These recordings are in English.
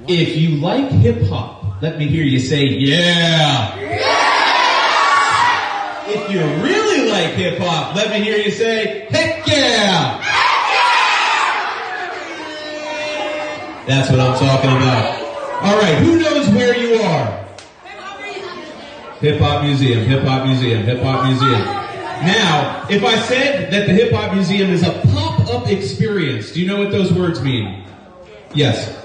If you like hip-hop, let me hear you say, yeah. Yeah! If you really like hip-hop, let me hear you say, heck yeah! Heck yeah! That's what I'm talking about. All right, who knows where you are? Hip-Hop Museum, Hip-Hop Museum, Hip-Hop Museum. Now, if I said that the Hip-Hop Museum is a pop-up experience, do you know what those words mean? Yes.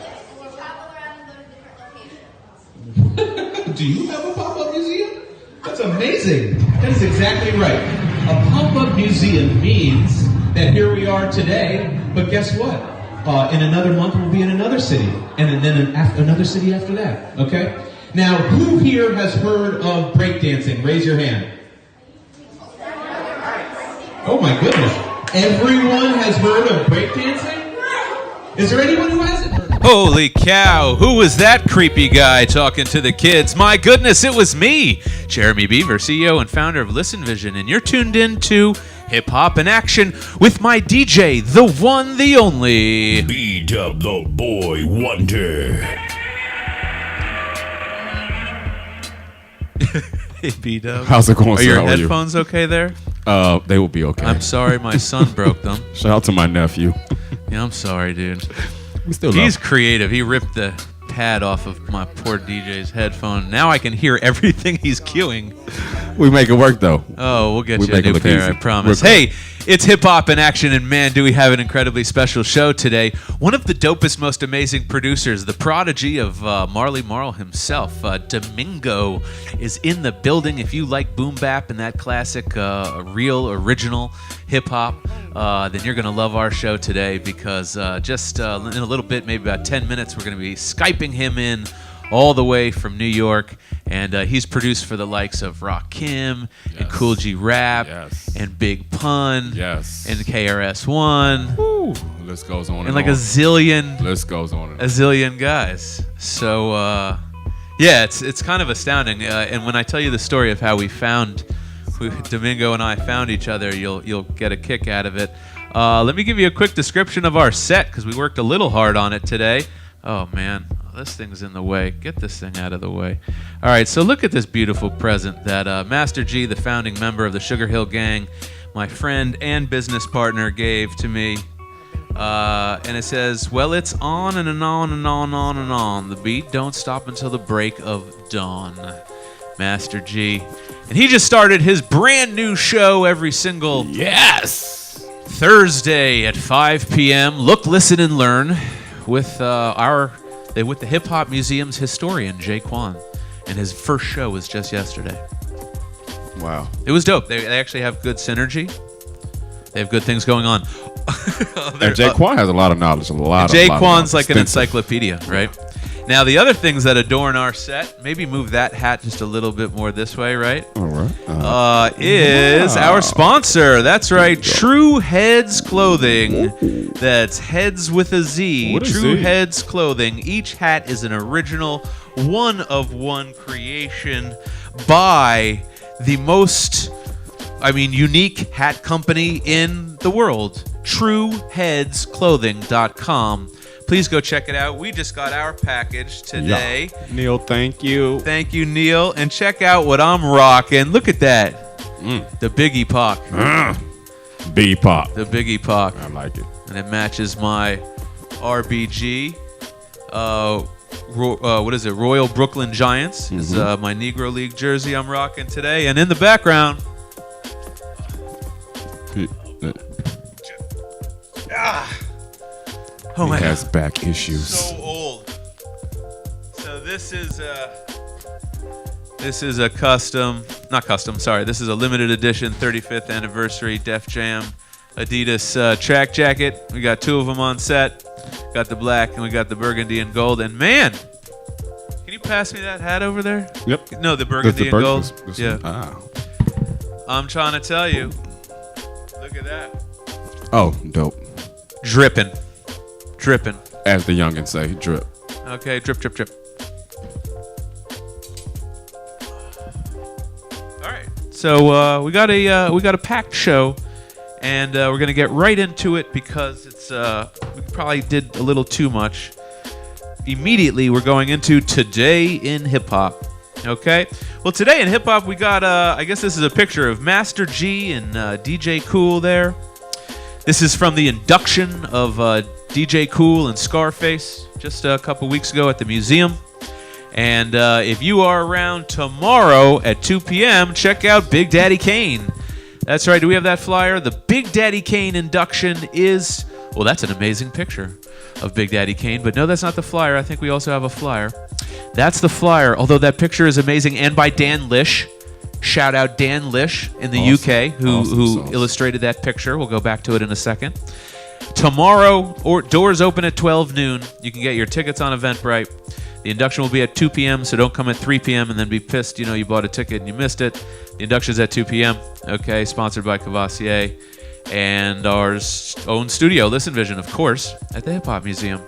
Do you have a pop-up museum? That's amazing. That is exactly right. A pop-up museum means that here we are today, but guess what? In another month we'll be in another city, and then another city after that, okay? Now, who here has heard of breakdancing? Raise your hand. Oh my goodness. Everyone has heard of breakdancing? Is there anyone who hasn't heard of it? Holy cow, who was that creepy guy talking to the kids? My goodness, it was me, Jeremy Beaver, CEO and founder of Listen Vision, and you're tuned in to Hip Hop in Action with my DJ, the one, the only... B-Dub the Boy Wonder. Hey, B-Dub. How's it going, Are sir? your How are you? headphones okay there? They will be okay. I'm sorry my son broke them. Shout out to my nephew. Yeah, I'm sorry, dude. We still He's love creative. He ripped the pad off of my poor DJ's headphone. Now I can hear everything he's cueing. him. We make it work, though. Oh, we'll get We you a make it new look pair, easy. I promise. We're Hey, it's Hip Hop in Action, and man, do we have an incredibly special show today. One of the dopest, most amazing producers, the prodigy of Marley Marl himself, Domingo, is in the building. If you like boom bap and that classic, real, original hip-hop, then you're going to love our show today because just in a little bit, maybe about 10 minutes, we're going to be Skyping him in all the way from New York, and he's produced for the likes of Rakim and Cool G Rap and Big Pun and KRS-One. Woo. List goes on and like a zillion guys. So yeah, it's kind of astounding. And when I tell you the story of how Domingo and I found each other, you'll get a kick out of it. Let me give you a quick description of our set because we worked a little hard on it today. Oh man, this thing's in the way. Get this thing out of the way. All right, so look at this beautiful present that Master G, the founding member of the Sugar Hill Gang, my friend and business partner, gave to me. And it says, well, it's on and on and on and on and on. The beat don't stop until the break of dawn. Master G. And he just started his brand new show every single Thursday at 5 p.m. Look, listen, and learn with the Hip Hop Museum's historian, Jay Kwan. And his first show was just yesterday. Wow. It was dope. They actually have good synergy. They have good things going on. And Jay Kwan has a lot of knowledge. Jay Kwan's like an encyclopedia, right? Now, the other things that adorn our set, maybe move that hat just a little bit more this way, right? All right. Is our sponsor. That's right, True Heads Clothing. That's Heads with a Z. What is True Z? Heads Clothing. Each hat is an original, one-of-one creation by the most, unique hat company in the world. TrueHeadsClothing.com. Please go check it out. We just got our package today. Yeah. Neil, thank you. Thank you, Neil. And check out what I'm rocking. Look at that. The Biggie Pac. B-Pop. The Biggie Pac. I like it. And it matches my RBG. What is it? Royal Brooklyn Giants is my Negro League jersey I'm rocking today. And in the background... Oh he my has God. back issues. So old. So this is a custom, not custom, sorry. This is a limited edition 35th anniversary Def Jam Adidas track jacket. We got two of them on set. Got the black and we got the burgundy and gold. And man, can you pass me that hat over there? Yep. No, the burgundy and gold. Yeah. Ah. I'm trying to tell you. Look at that. Oh, dope. Dripping. As the youngins say, drip. Okay, drip. All right. So we got a packed show, and we're gonna get right into it because it's we probably did a little too much. immediately we're going into Today in Hip Hop. Okay? Well, today in hip hop, we got, I guess this is a picture of Master G and DJ Cool there. This is from the induction of DJ Cool and Scarface just a couple weeks ago at the museum. And if you are around tomorrow at 2 p.m., check out Big Daddy Kane. That's right. Do we have that flyer? The Big Daddy Kane induction is, well, that's an amazing picture of Big Daddy Kane. But no, that's not the flyer. I think we also have a flyer. That's the flyer, although that picture is amazing, and by Dan Lish. Shout out Dan Lish in the UK who illustrated that picture. We'll go back to it in a second. Tomorrow, doors open at 12 noon. You can get your tickets on Eventbrite. The induction will be at 2 p.m., so don't come at 3 p.m. and then be pissed, you bought a ticket and you missed it. The induction's at 2 p.m., okay, sponsored by Cavassier and our own studio, Listen Vision, of course, at the Hip Hop Museum.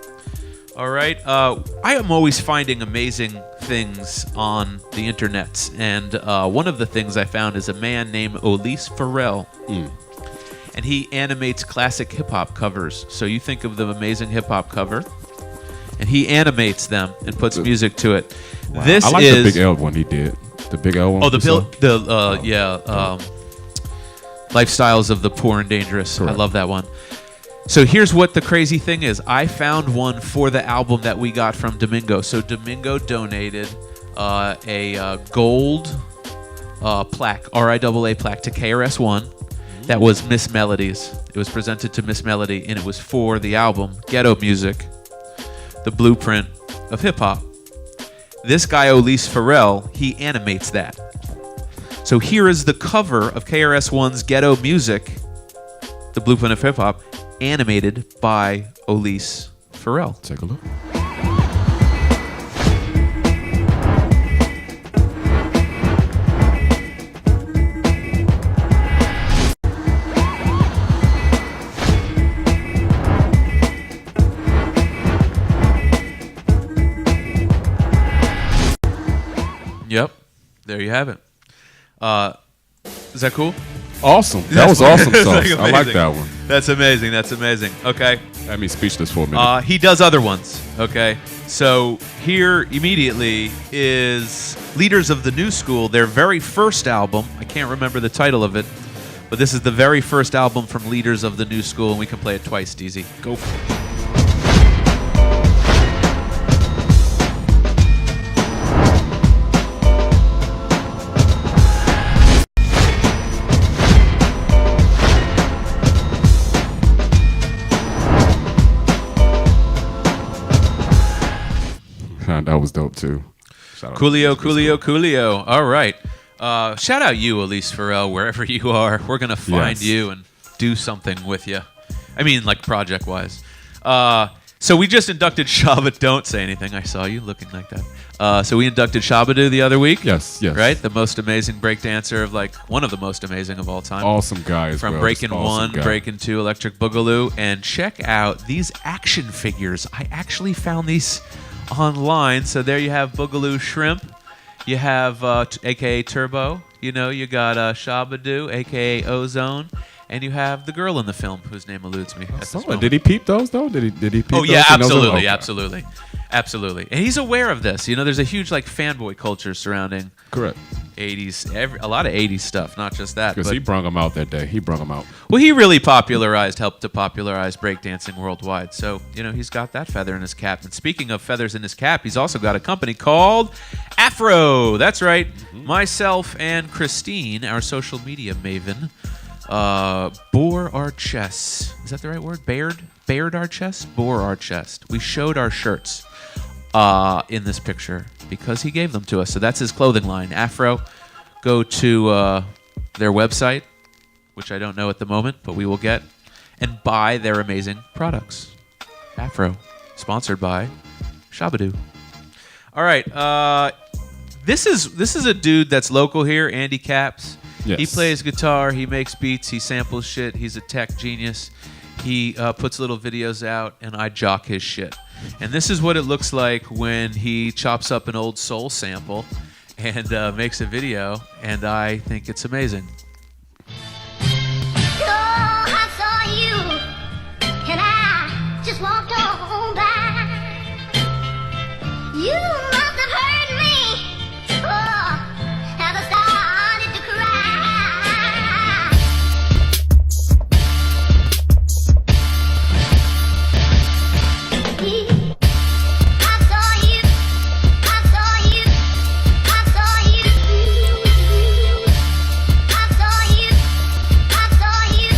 All right. I am always finding amazing things on the internet, and one of the things I found is a man named Elise Farrell, and he animates classic hip-hop covers. So you think of the amazing hip-hop cover, and he animates them and puts music to it. Wow. This I like is the Big L one he did. The Big L one. Oh, Lifestyles of the Poor and Dangerous. Correct. I love that one. So here's what the crazy thing is. I found one for the album that we got from Domingo. So Domingo donated a gold plaque, RIAA plaque, to KRS-One that was Miss Melodies. It was presented to Miss Melody, and it was for the album Ghetto Music, the blueprint of hip-hop. This guy, Elise Farrell, he animates that. So here is the cover of KRS-One's Ghetto Music, the blueprint of hip-hop, animated by Elise Farrell. Take a look. Yep. There you have it. Is that cool? Awesome. That was awesome sauce. I like that one. That's amazing. That's amazing. Okay. Had me speechless for a minute. He does other ones. Okay. So here immediately is Leaders of the New School, their very first album. I can't remember the title of it, but this is the very first album from Leaders of the New School, and we can play it twice, DZ. Go for it. That was dope too. Coolio. All right. Shout out you, Elise Farrell, wherever you are. We're going to find you and do something with you. I mean, like project-wise. So we just inducted Shabba. Don't say anything. I saw you looking like that. So we inducted Shabba the other week. Yes. Right? The most amazing breakdancer of, like, one of the most amazing of all time. Awesome guy as From well. Breaking Awesome 1, Breaking 2, Electric Boogaloo. And check out these action figures. I actually found these online. So there you have Boogaloo Shrimp. You have a.k.a. Turbo. You got Shabba, a.k.a. Ozone. And you have the girl in the film whose name eludes me. Did he peep those though? Did he peep those? Oh yeah, absolutely, Okay. absolutely. And he's aware of this. There's a huge fanboy culture surrounding. Correct. 80s, a lot of 80s stuff, not just that. Because he brung them out that day. He brung them out. Well, he really helped to popularize breakdancing worldwide. So, he's got that feather in his cap. And speaking of feathers in his cap, he's also got a company called Afro. That's right. Mm-hmm. Myself and Christine, our social media maven, bore our chests. Is that the right word? Bared our chest? Bore our chest. We showed our shirts in this picture because he gave them to us. So that's his clothing line, Afro. Go to their website, which I don't know at the moment, but we will get, and buy their amazing products. Afro, sponsored by Shabadoo. All right, this is a dude that's local here, Andy Caps. Yes. He plays guitar, he makes beats, he samples shit, he's a tech genius. He puts little videos out, and I jock his shit. And this is what it looks like when he chops up an old soul sample and makes a video, and I think it's amazing. I saw you, and I just walked on by. You must have heard me. Oh, have I started to cry? I saw you. I saw you. I saw you. I saw you. I saw you. I saw you.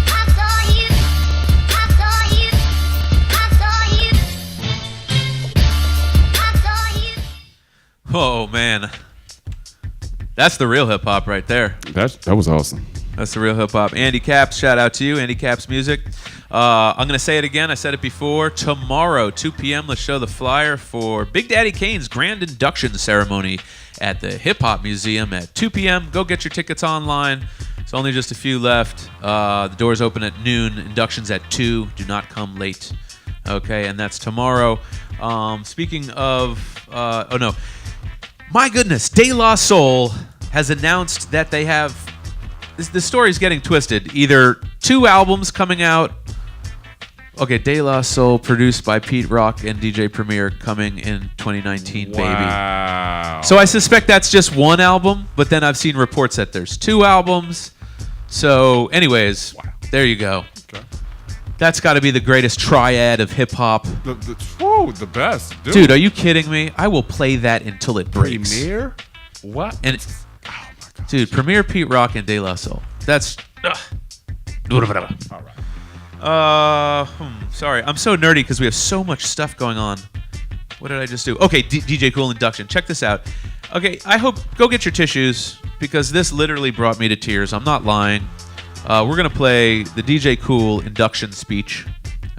I saw you. I saw you. I saw you. I saw you. Oh man, that's the real hip hop right there. That was awesome. That's the real hip hop. Andy Caps, shout out to you, Andy Caps Music. I'm gonna say it again. I said it before. Tomorrow, 2 p.m. Let's show the flyer for Big Daddy Kane's grand induction ceremony at the Hip Hop Museum at 2 p.m. Go get your tickets online. It's only just a few left. The doors open at noon. Inductions at 2. Do not come late. Okay, and that's tomorrow. Speaking of, oh no, my goodness, De La Soul has announced that they have. The story's getting twisted. Either 2 albums coming out. Okay, De La Soul produced by Pete Rock and DJ Premier coming in 2019, baby. Wow. So I suspect that's just 1 album, but then I've seen reports that there's 2 albums. So anyways, there you go. Okay. That's got to be the greatest triad of hip hop. The best. Dude, are you kidding me? I will play that until it breaks. Premier? What? And Oh my god. dude, Premier, Pete Rock, and De La Soul. That's. All right. Sorry, I'm so nerdy because we have so much stuff going on. What did I just do? Okay, DJ Cool induction. Check this out. Okay, go get your tissues because this literally brought me to tears. I'm not lying. We're gonna play the DJ Cool induction speech.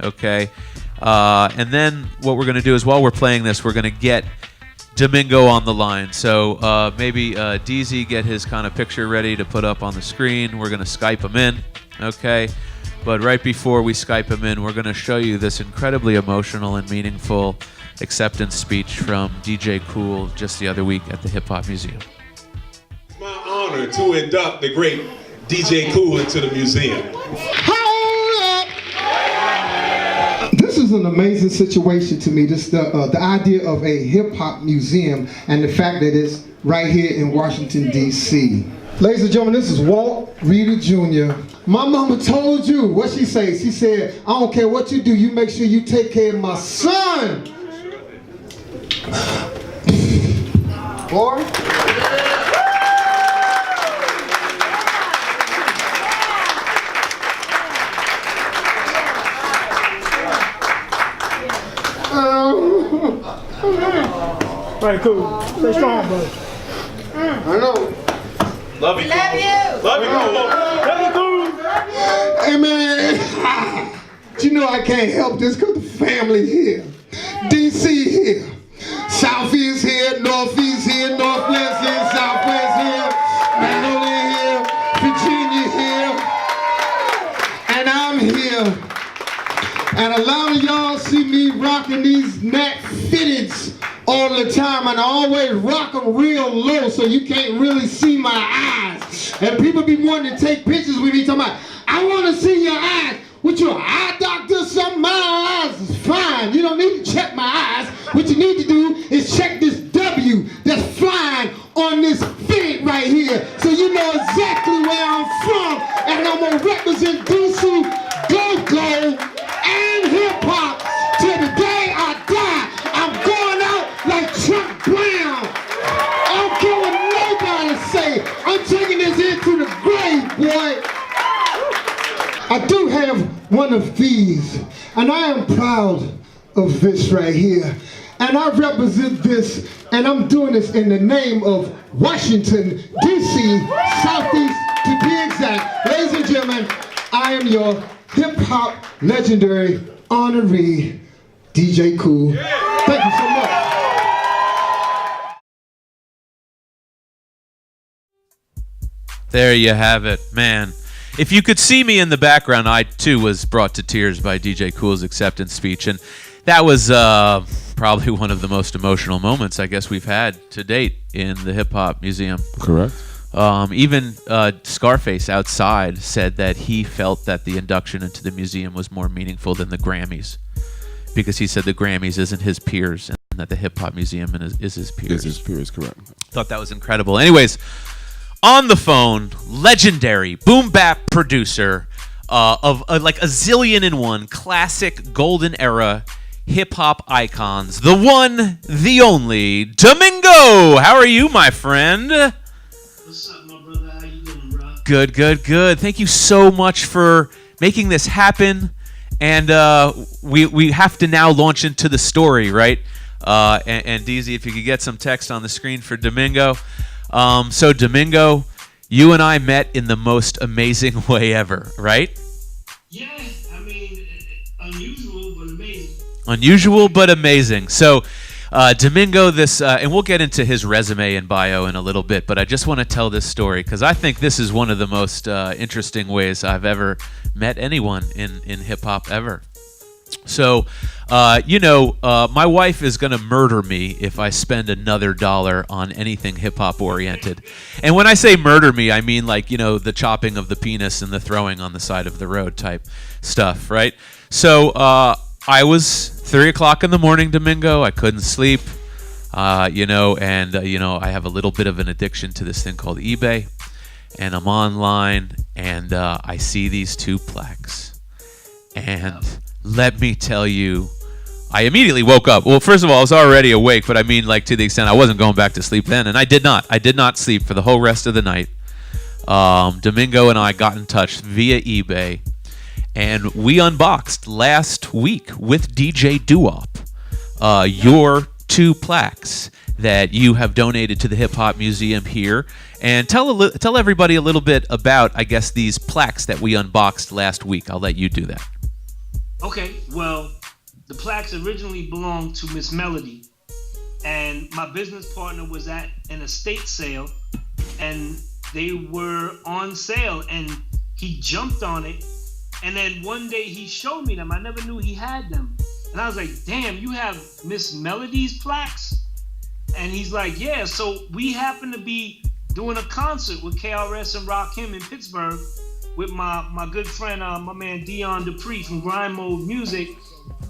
Okay, and then what we're gonna do is while we're playing this, we're gonna get Domingo on the line. So maybe DZ get his kind of picture ready to put up on the screen. We're gonna Skype him in. Okay. But right before we Skype him in, we're going to show you this incredibly emotional and meaningful acceptance speech from DJ Cool just the other week at the Hip Hop Museum. It's my honor to induct the great DJ Cool into the museum. This is an amazing situation to me. This the idea of a hip hop museum and the fact that it's right here in Washington, D.C. Ladies and gentlemen, this is Walt Reeder Jr. My mama told you, what she say? She said, I don't care what you do, you make sure you take care of my son. Boy. Right, cool. Stay strong, bud. I know. Love you. Love you. Love you, Cool. Hey man, you know I can't help this because the family here. DC here. Southeast here, Northeast here, Northwest here, Southwest here, Magnolia here, Virginia here, and I'm here. And a lot of y'all see me rocking these neck fitteds all the time, and I always rock them real low so you can't really see my eyes. And people be wanting to take pictures with me talking about, I want to see your eyes. What you, an eye doctor or something? My eyes is fine. You don't need to check my eyes. What you need to do is check this W that's flying on this fitted right here so you know exactly where I'm from. And I'm going to represent DC, go, and hip-hop till the day I die. I'm going out like Chuck Brown. I don't care what nobody say. I'm taking this into the grave, boy. I do have one of these, and I am proud of this right here. And I represent this, and I'm doing this in the name of Washington, D.C., Southeast to be exact. Ladies and gentlemen, I am your hip-hop legendary honoree, DJ Cool. Thank you so much. There you have it, man. If you could see me in the background, I too was brought to tears by DJ Cool's acceptance speech, and that was probably one of the most emotional moments I guess we've had to date in the Hip Hop Museum. Correct. Even Scarface outside said that he felt that the induction into the museum was more meaningful than the Grammys, because he said the Grammys isn't his peers and that the Hip Hop Museum is his peers. Is his peers, correct. Thought that was incredible. Anyways, on the phone, legendary boom bap producer of like a zillion and one classic golden era hip hop icons, the one, the only, Domingo. How are you, my friend? What's up, my brother? How you doing, bro? Good, good, good. Thank you so much for making this happen. And we have to now launch into the story, right? And DZ, if you could get some text on the screen for Domingo. So Domingo, you and I met in the most amazing way ever, right? Yeah, I mean, unusual but amazing. Unusual but amazing. So Domingo, and we'll get into his resume and bio in a little bit, but I just want to tell this story because I think this is one of the most interesting ways I've ever met anyone in hip-hop ever. So, my wife is going to murder me if I spend another dollar on anything hip-hop oriented. And when I say murder me, I mean like, the chopping of the penis and the throwing on the side of the road type stuff, right? So, I was 3 o'clock in the morning, Domingo. I couldn't sleep, I have a little bit of an addiction to this thing called eBay. And I'm online, and I see these two plaques. And let me tell you, I immediately woke up. Well, first of all, I was already awake, but I mean, like, to the extent I wasn't going back to sleep then. And I did not. I did not sleep for the whole rest of the night. Domingo and I got in touch via eBay. And we unboxed last week with DJ Doo-Wop your two plaques that you have donated to the Hip Hop Museum here. And tell everybody a little bit about, I guess, these plaques that we unboxed last week. I'll let you do that. Okay, well, the plaques originally belonged to Miss Melody. And my business partner was at an estate sale. And they were on sale. And he jumped on it. And then one day he showed me them. I never knew he had them. And I was like, damn, you have Miss Melody's plaques? And he's like, yeah. So we happened to be doing a concert with KRS and Rakim in Pittsburgh with my good friend, my man Dion Dupree from Grind Mode Music.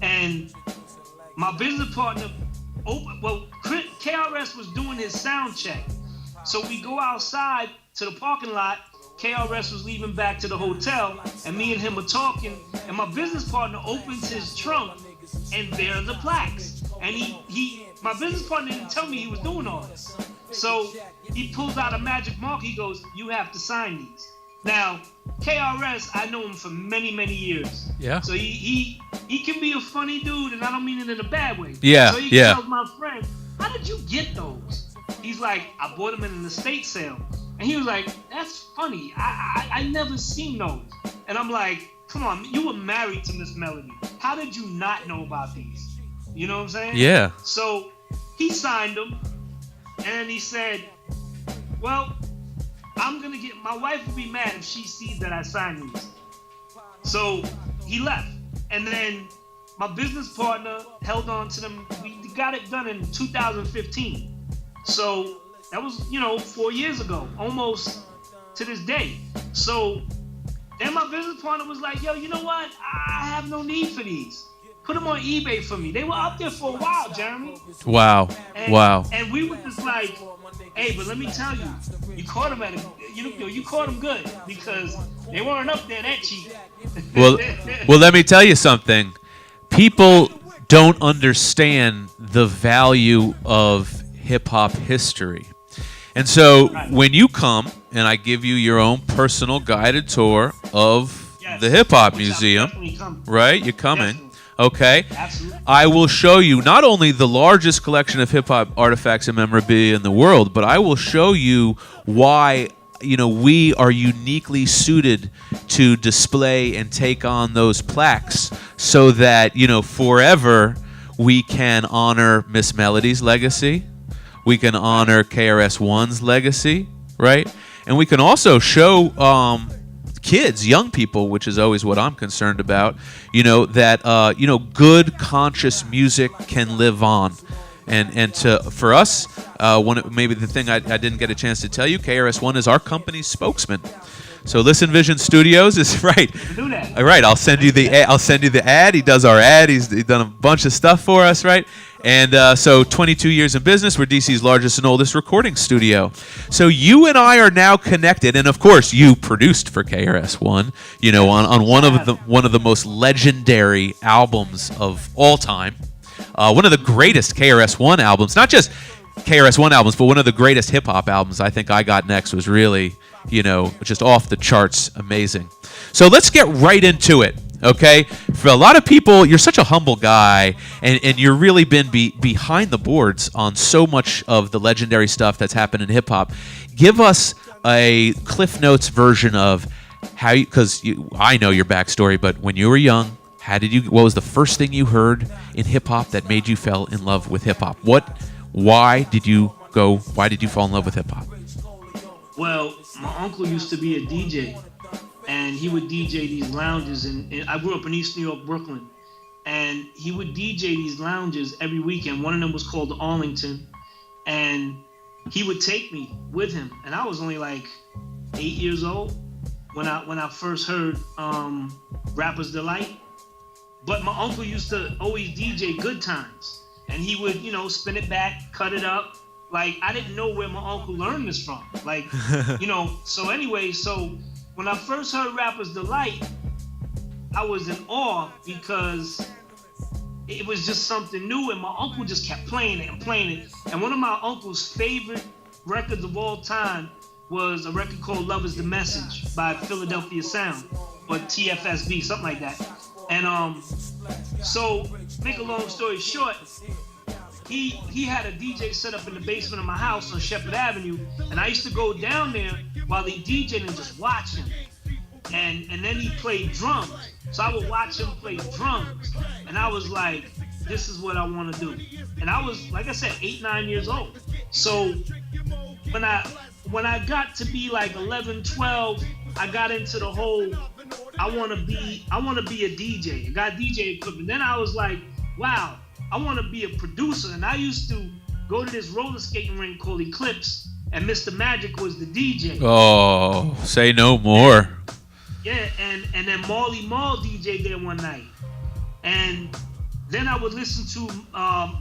And my business partner, KRS was doing his sound check. So we go outside to the parking lot. KRS was leaving back to the hotel, and me and him were talking, and my business partner opens his trunk, and there are the plaques. And my business partner didn't tell me he was doing all this. So he pulls out a magic mark. He goes, you have to sign these. Now, KRS, I know him for many, many years. Yeah. So he can be a funny dude, and I don't mean it in a bad way. Yeah, so he tells my friend, how did you get those? He's like, I bought them in an estate sale. And he was like, that's funny. I never seen those. And I'm like, come on, you were married to Miss Melody. How did you not know about these? You know what I'm saying? Yeah. So he signed them. And he said, well, my wife will be mad if she sees that I signed these. So he left. And then my business partner held on to them. We got it done in 2015. So that was, 4 years ago, almost to this day. So then my business partner was like, yo, you know what? I have no need for these. Put them on eBay for me. They were up there for a while, Jeremy. Wow. Wow. And we were just like, hey, but let me tell you, you caught them you caught them good because they weren't up there that cheap. Well, let me tell you something. People don't understand the value of hip-hop history. And so when you come and I give you your own personal guided tour of the Hip Hop Museum, right? You're coming. Definitely. Okay. Absolutely. I will show you not only the largest collection of hip hop artifacts and memorabilia in the world, but I will show you why, we are uniquely suited to display and take on those plaques so that, forever we can honor Miss Melody's legacy. We can honor KRS-One's legacy, right? And we can also show kids, young people, which is always what I'm concerned about, that good, conscious music can live on. And for us, maybe the thing I didn't get a chance to tell you, KRS-One is our company's spokesman. So Listen Vision Studios is right. Do that. All right, I'll send you the ad. He does our ad. He's done a bunch of stuff for us, right? And so 22 years in business, we're DC's largest and oldest recording studio. So you and I are now connected, and of course, you produced for KRS-One. You know, on one of the most legendary albums of all time, one of the greatest KRS-One albums. Not just KRS-One albums, but one of the greatest hip hop albums. I think I Got Next was really, you know, just off the charts, amazing. So let's get right into it. Okay, for a lot of people, you're such a humble guy, and you're really been behind the boards on so much of the legendary stuff that's happened in hip hop. Give us a Cliff Notes version of how you, because I know your backstory, but when you were young, what was the first thing you heard in hip hop that made you fell in love with hip hop? Why did you fall in love with hip hop? Well, my uncle used to be a DJ. And he would DJ these lounges, and I grew up in East New York, Brooklyn, and he would DJ these lounges every weekend. One of them was called the Arlington, and he would take me with him, and I was only like 8 years old when I first heard Rapper's Delight. But my uncle used to always DJ Good Times, and he would, you know, spin it back, cut it up. Like, I didn't know where my uncle learned this from. Like, you know, so anyway, when I first heard Rapper's Delight, I was in awe because it was just something new, and my uncle just kept playing it and playing it. And one of my uncle's favorite records of all time was a record called Love Is the Message by Philadelphia Sound, or TFSB, something like that. And so, make a long story short, he had a DJ set up in the basement of my house on Shepherd Avenue, and I used to go down there while he DJed and just watch him. And then he played drums. So I would watch him play drums, and I was like, this is what I want to do. And I was, like I said, 8, 9 years old. So when I got to be like 11, 12, I got into the whole, I want to be a DJ. I got DJ equipment. Then I was like, wow, I want to be a producer. And I used to go to this roller skating rink called Eclipse, and Mr. Magic was the DJ. Oh, say no more. Yeah, and then Marley Marl DJ'd there one night. And then I would listen to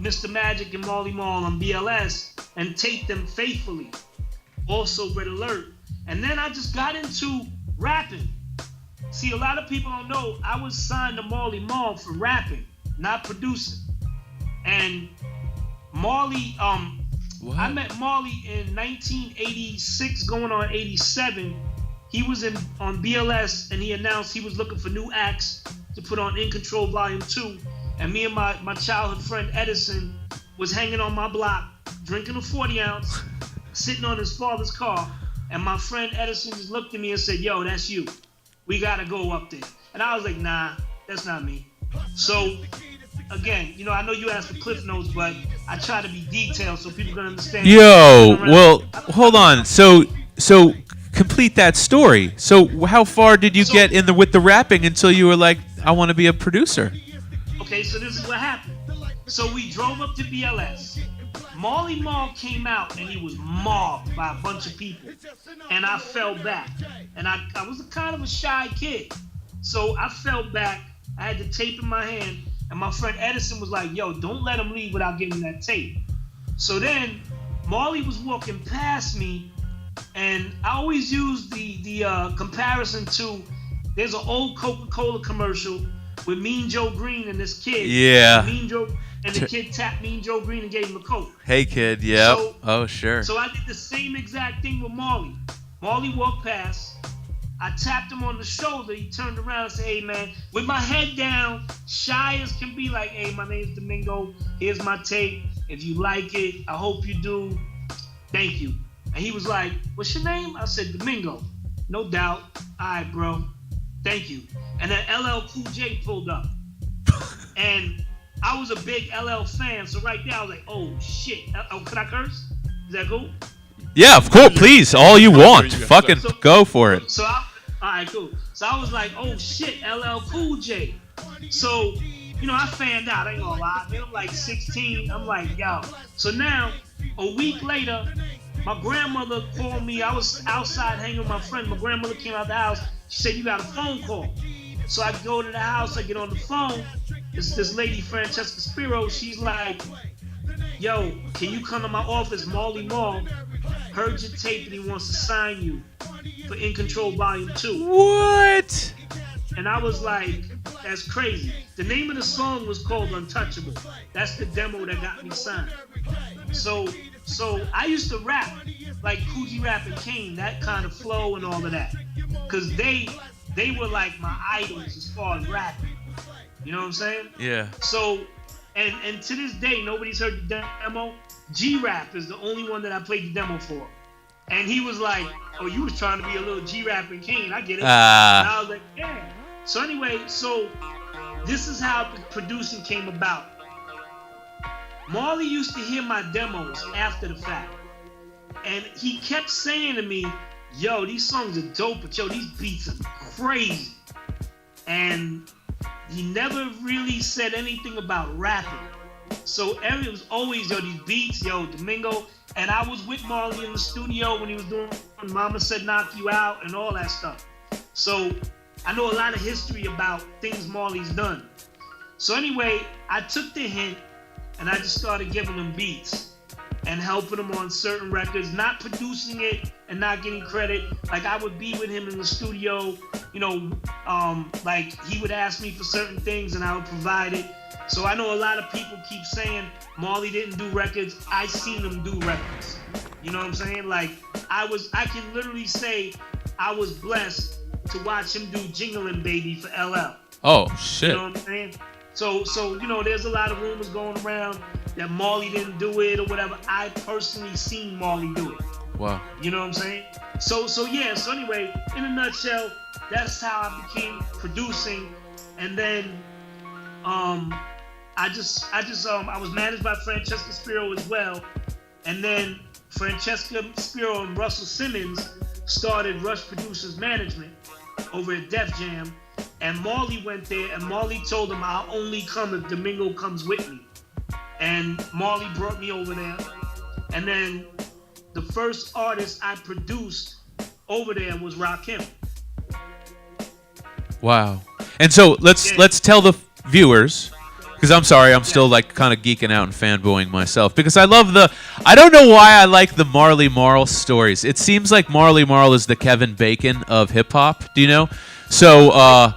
Mr. Magic and Marley Marl on BLS and tape them faithfully. Also Red Alert. And then I just got into rapping. See, a lot of people don't know I was signed to Marley Marl for rapping, not producing. And Marley, I met Marley in 1986, going on 87. He was on BLS, and he announced he was looking for new acts to put on In Control Volume 2. And me and my childhood friend Edison was hanging on my block, drinking a 40 ounce, sitting on his father's car. And my friend Edison just looked at me and said, yo, that's you. We gotta go up there. And I was like, nah, that's not me. So, again, you know, I know you asked for Cliff Notes, but I try to be detailed so people can understand. Yo, well, hold on. So complete that story. So how far did you get with the rapping until you were like, I want to be a producer? Okay, so this is what happened. So we drove up to BLS. Marley Marl came out, and he was mobbed by a bunch of people. And I fell back. And I was kind of a shy kid. So I fell back. I had the tape in my hand. And my friend Edison was like, yo, don't let him leave without giving that tape. So then Marley was walking past me, and I always use the comparison to, there's an old Coca-Cola commercial with Mean Joe Green and this kid. Yeah. Mean Joe, and the kid tapped Mean Joe Green and gave him a Coke. Hey, kid, yep. So, oh, sure. So I did the same exact thing with Marley. Marley walked past. I tapped him on the shoulder. He turned around and said, hey, man, with my head down, shy as can be, like, hey, my name's Domingo. Here's my tape. If you like it, I hope you do. Thank you. And he was like, what's your name? I said, Domingo. No doubt. All right, bro. Thank you. And then LL Cool J pulled up. And I was a big LL fan, so right there I was like, oh, shit. Oh, could I curse? Is that cool? Yeah, of course. Please, all you want. Fucking go for it. So all right, cool. So I was like, oh, shit, LL Cool J. So I fanned out. I ain't gonna lie. Man, I'm like 16. I'm like, yo. So now, a week later, my grandmother called me. I was outside hanging with my friend. My grandmother came out the house. She said, you got a phone call. So I go to the house. I get on the phone. It's this lady, Francesca Spiro. She's like, yo, can you come to my office? Marley Marl heard your tape and he wants to sign you for In Control Volume 2. What? And I was like, that's crazy. The name of the song was called Untouchable. That's the demo that got me signed. So I used to rap like Coogee Rap and Kane, that kind of flow and all of that. Because they were like my idols as far as rapping. You know what I'm saying? Yeah. So, and to this day, nobody's heard the demo. G-Rap is the only one that I played the demo for. And he was like, oh, you was trying to be a little G-Rap and Kane. I get it. And I was like, yeah. So anyway, this is how the producing came about. Marley used to hear my demos after the fact. And he kept saying to me, yo, these songs are dope, but yo, these beats are crazy. And he never really said anything about rapping. So it was always, yo, these beats, yo, Domingo. And I was with Marley in the studio when he was doing Mama Said Knock You Out and all that stuff. So I know a lot of history about things Marley's done. So anyway, I took the hint and I just started giving him beats and helping him on certain records, not producing it and not getting credit. Like I would be with him in the studio, like he would ask me for certain things and I would provide it. So I know a lot of people keep saying Marley didn't do records. I seen him do records. You know what I'm saying? Like I can literally say I was blessed to watch him do Jingling Baby for LL. Oh shit. You know what I'm saying? So there's a lot of rumors going around that Marley didn't do it or whatever. I personally seen Marley do it. Wow. You know what I'm saying? So anyway, in a nutshell, that's how I became producing, and then I was managed by Francesca Spiro as well, and then Francesca Spiro and Russell Simmons started Rush Producers Management over at Def Jam, and Marley went there, and Marley told him, I'll only come if Domingo comes with me. And Marley brought me over there, and then the first artist I produced over there was Rakim. Wow. And so let's tell the viewers, because I'm sorry, I'm still like kind of geeking out and fanboying myself, because I don't know why I like the Marley Marl stories. It seems like Marley Marl is the Kevin Bacon of hip hop. Do you know? So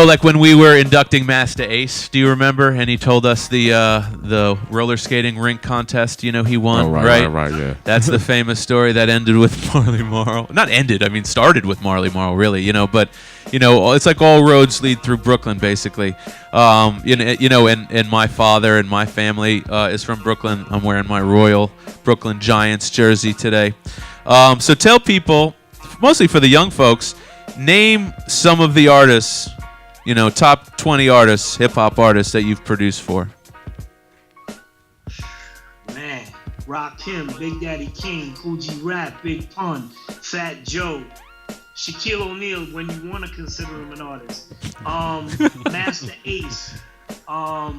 like when we were inducting Master Ace, do you remember? And he told us the roller skating rink contest, he won, right, yeah. That's the famous story that ended with Marley Marl. Not ended, I mean started with Marley Marl, really, but it's like all roads lead through Brooklyn, basically. And my father and my family is from Brooklyn. I'm wearing my Royal Brooklyn Giants jersey today. So tell people, mostly for the young folks, name some of the artists, top 20 artists, hip-hop artists that you've produced for. Man, Rakim, Big Daddy King, Coogee Rap, Big Pun, Fat Joe, Shaquille O'Neal, when you want to consider him an artist. Master Ace. I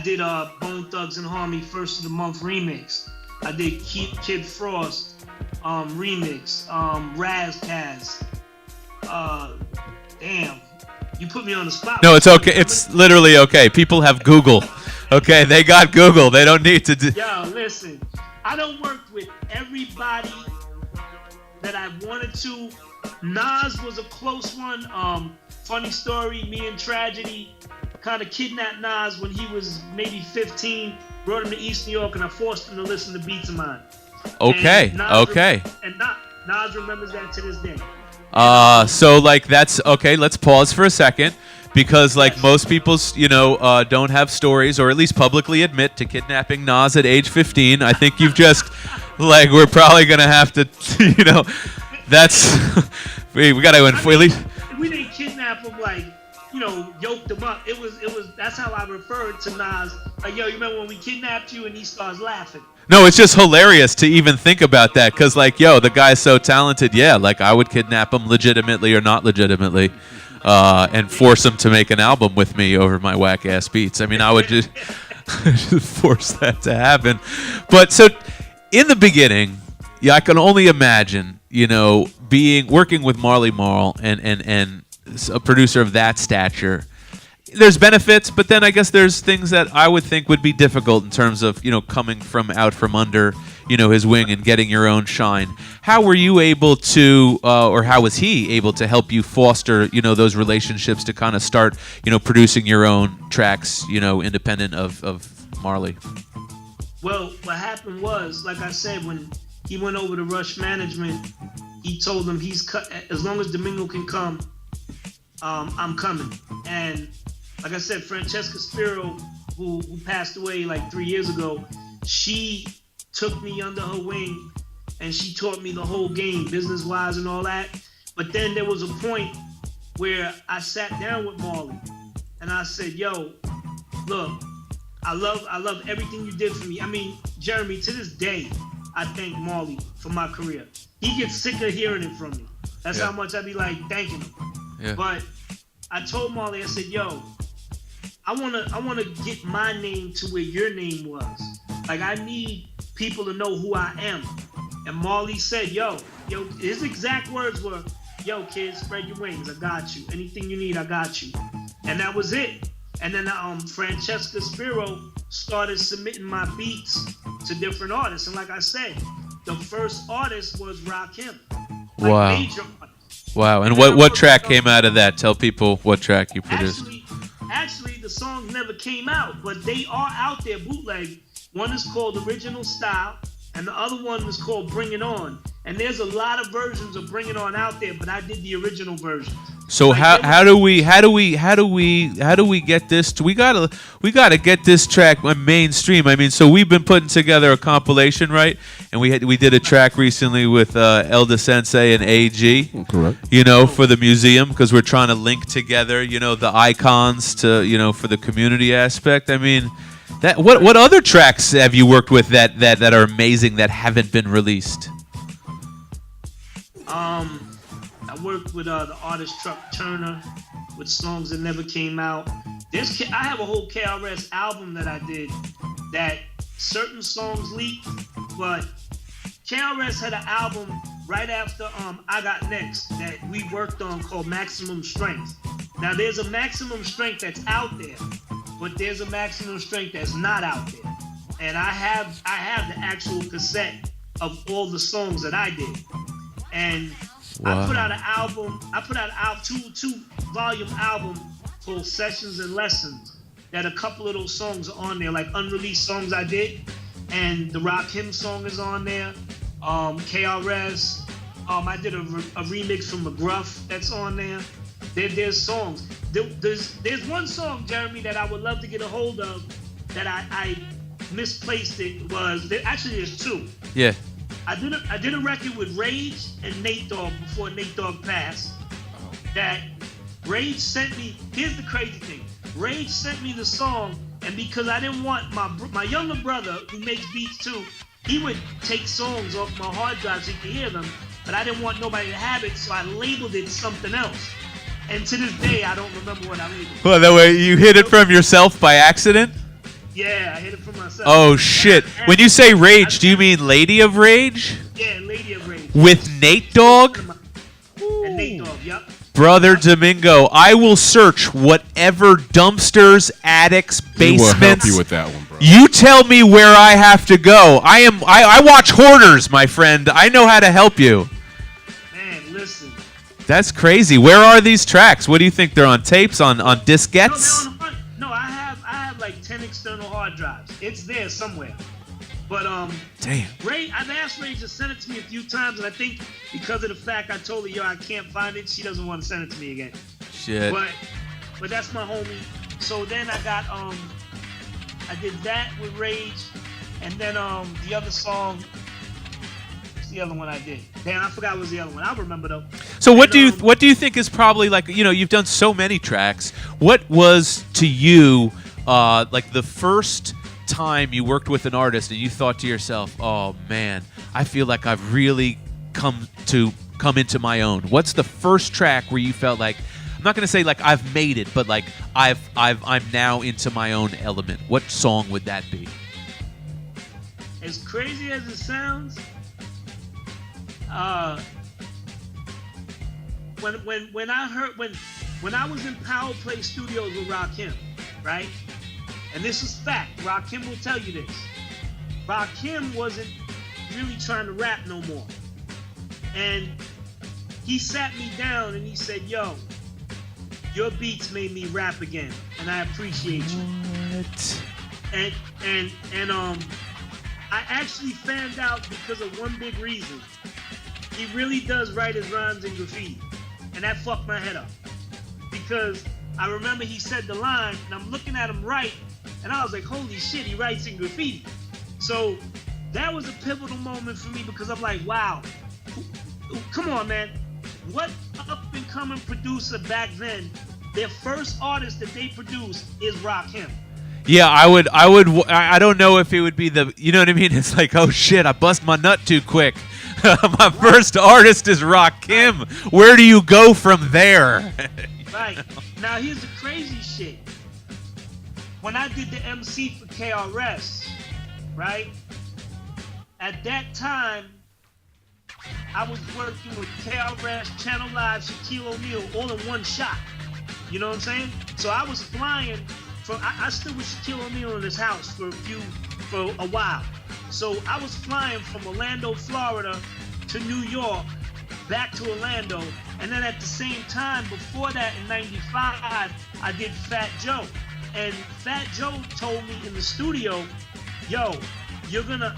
did Bone Thugs and Harmony First of the Month remix. I did Kid Frost remix. Raz Kaz. Damn, you put me on the spot. No, it's okay. It's literally okay. People have Google. Okay, they got Google. They don't need to do. Yo, listen, I don't work with everybody that I wanted to. Nas was a close one. Funny story, me and Tragedy kind of kidnapped Nas when he was maybe 15, brought him to East New York, and I forced him to listen to beats of mine. Okay, And Nas remembers that to this day. So like that's okay. Let's pause for a second, because like most people, don't have stories, or at least publicly admit to kidnapping Nas at age 15. I think you've just like we're probably gonna have to, that's we got to at least. We didn't kidnap him like yoked him up. It was that's how I referred to Nas. Like, yo, you remember when we kidnapped you? And he starts laughing. No, it's just hilarious to even think about that, because, like, yo, the guy's so talented. Yeah, like, I would kidnap him legitimately or not legitimately. and force them to make an album with me over my whack ass beats. I mean, I would just, just force that to happen. But so in the beginning, yeah, I can only imagine, working with Marley Marl and a producer of that stature. There's benefits, but then I guess there's things that I would think would be difficult in terms of, coming out from under, his wing and getting your own shine. How were you able to, or how was he able to help you foster, those relationships to kind of start, producing your own tracks, independent of Marley? Well, what happened was, like I said, when he went over to Rush Management, he told them he's cut as long as Domingo can come, I'm coming. And like I said, Francesca Spiro, who passed away like 3 years ago, she took me under her wing and she taught me the whole game, business-wise and all that. But then there was a point where I sat down with Marley and I said, yo, look, I love everything you did for me. I mean, Jeremy, to this day, I thank Marley for my career. He gets sick of hearing it from me. That's how much I be like thanking him. Yeah. But I told Marley, I said, yo, I wanna get my name to where your name was. Like, I need people to know who I am. And Marley said, yo, his exact words were, yo, kids, spread your wings. I got you. Anything you need, I got you. And that was it. And then Francesca Spiro started submitting my beats to different artists. And like I said, the first artist was Rakim. Like, wow. Major artist. Wow. And what track came out of that? Tell people what track you produced. Actually, the songs never came out, but they are out there bootleg. One is called Original Style, and the other one is called Bring It On. And there's a lot of versions of Bring It On out there, but I did the original version. So like how do we get this? We gotta get this track mainstream. I mean, so we've been putting together a compilation, right? And we did a track recently with Elda Sensei and AG. Correct. For the museum, because we're trying to link together, the icons to for the community aspect. I mean, that what other tracks have you worked with that are amazing that haven't been released? I worked with the artist Truck Turner with songs that never came out. I have a whole KRS album that I did that certain songs leaked, but KRS had an album right after I Got Next that we worked on called Maximum Strength. Now there's a Maximum Strength that's out there, but there's a Maximum Strength that's not out there. And I have the actual cassette of all the songs that I did. And wow. I put out a two-volume album called Sessions and Lessons that a couple of those songs are on there, like unreleased songs I did. And the Rakim song is on there. KRS. I did a remix from McGruff that's on there. There's songs. There's one song, Jeremy, that I would love to get a hold of that I misplaced it. There's two. Yeah. I did a record with Rage and Nate Dogg before Nate Dogg passed. That Rage sent me. Here's the crazy thing. Rage sent me the song, and because I didn't want my younger brother, who makes beats too, he would take songs off my hard drive so you could hear them, but I didn't want nobody to have it, so I labeled it something else. And to this day, I don't remember what I labeled it. Well, that way you hid it from yourself by accident? Yeah, I hid it from myself. Oh, shit. When you say Rage, do you mean Lady of Rage? Yeah, Lady of Rage. With Nate Dogg? And Nate Dogg, yep. Brother Domingo, I will search whatever dumpsters, attics, basements. We will help you with that one, bro. You tell me where I have to go. I watch Hoarders, my friend. I know how to help you. Man, listen. That's crazy. Where are these tracks? What do you think? They're on tapes, on diskettes? No, I have like 10 external hard drives. It's there somewhere. But damn. I've asked Ray to send it to me a few times, and I think because of the fact I told her, yo, I can't find it, she doesn't want to send it to me again. Shit. But that's my homie. So then I got I did that with Rage, and then the other song. What's the other one I did? Damn, I forgot what was the other one. I'll remember though. So what do you think is probably like, you've done so many tracks. What was to you like the first time you worked with an artist and you thought to yourself, oh man, I feel like I've really come into my own? What's the first track where you felt like, I'm not gonna say like I've made it, but like I'm now into my own element. What song would that be? As crazy as it sounds, when I was in Power Play Studios with Rakim, right? And this is fact. Rakim will tell you this. Rakim wasn't really trying to rap no more. And he sat me down and he said, yo, your beats made me rap again. And I appreciate you. What? And I actually found out because of one big reason. He really does write his rhymes in graffiti. And that fucked my head up. Because I remember he said the line, and I'm looking at him right, and I was like, holy shit, he writes in graffiti. So that was a pivotal moment for me because I'm like, wow, come on, man. What up-and-coming producer back then, their first artist that they produced is Rakim. Yeah, I don't know if it would be the, you know what I mean? It's like, oh shit, I bust my nut too quick. My first artist is Rakim. Where do you go from there? Right. Now here's the crazy shit. When I did the MC for KRS, right? At that time, I was working with KRS, Channel Live, Shaquille O'Neal, all in one shot. You know what I'm saying? So I was flying from, I still was Shaquille O'Neal in his house for a while. So I was flying from Orlando, Florida to New York, back to Orlando. And then at the same time, before that in 95, I did Fat Joe. And Fat Joe told me in the studio, yo, you're gonna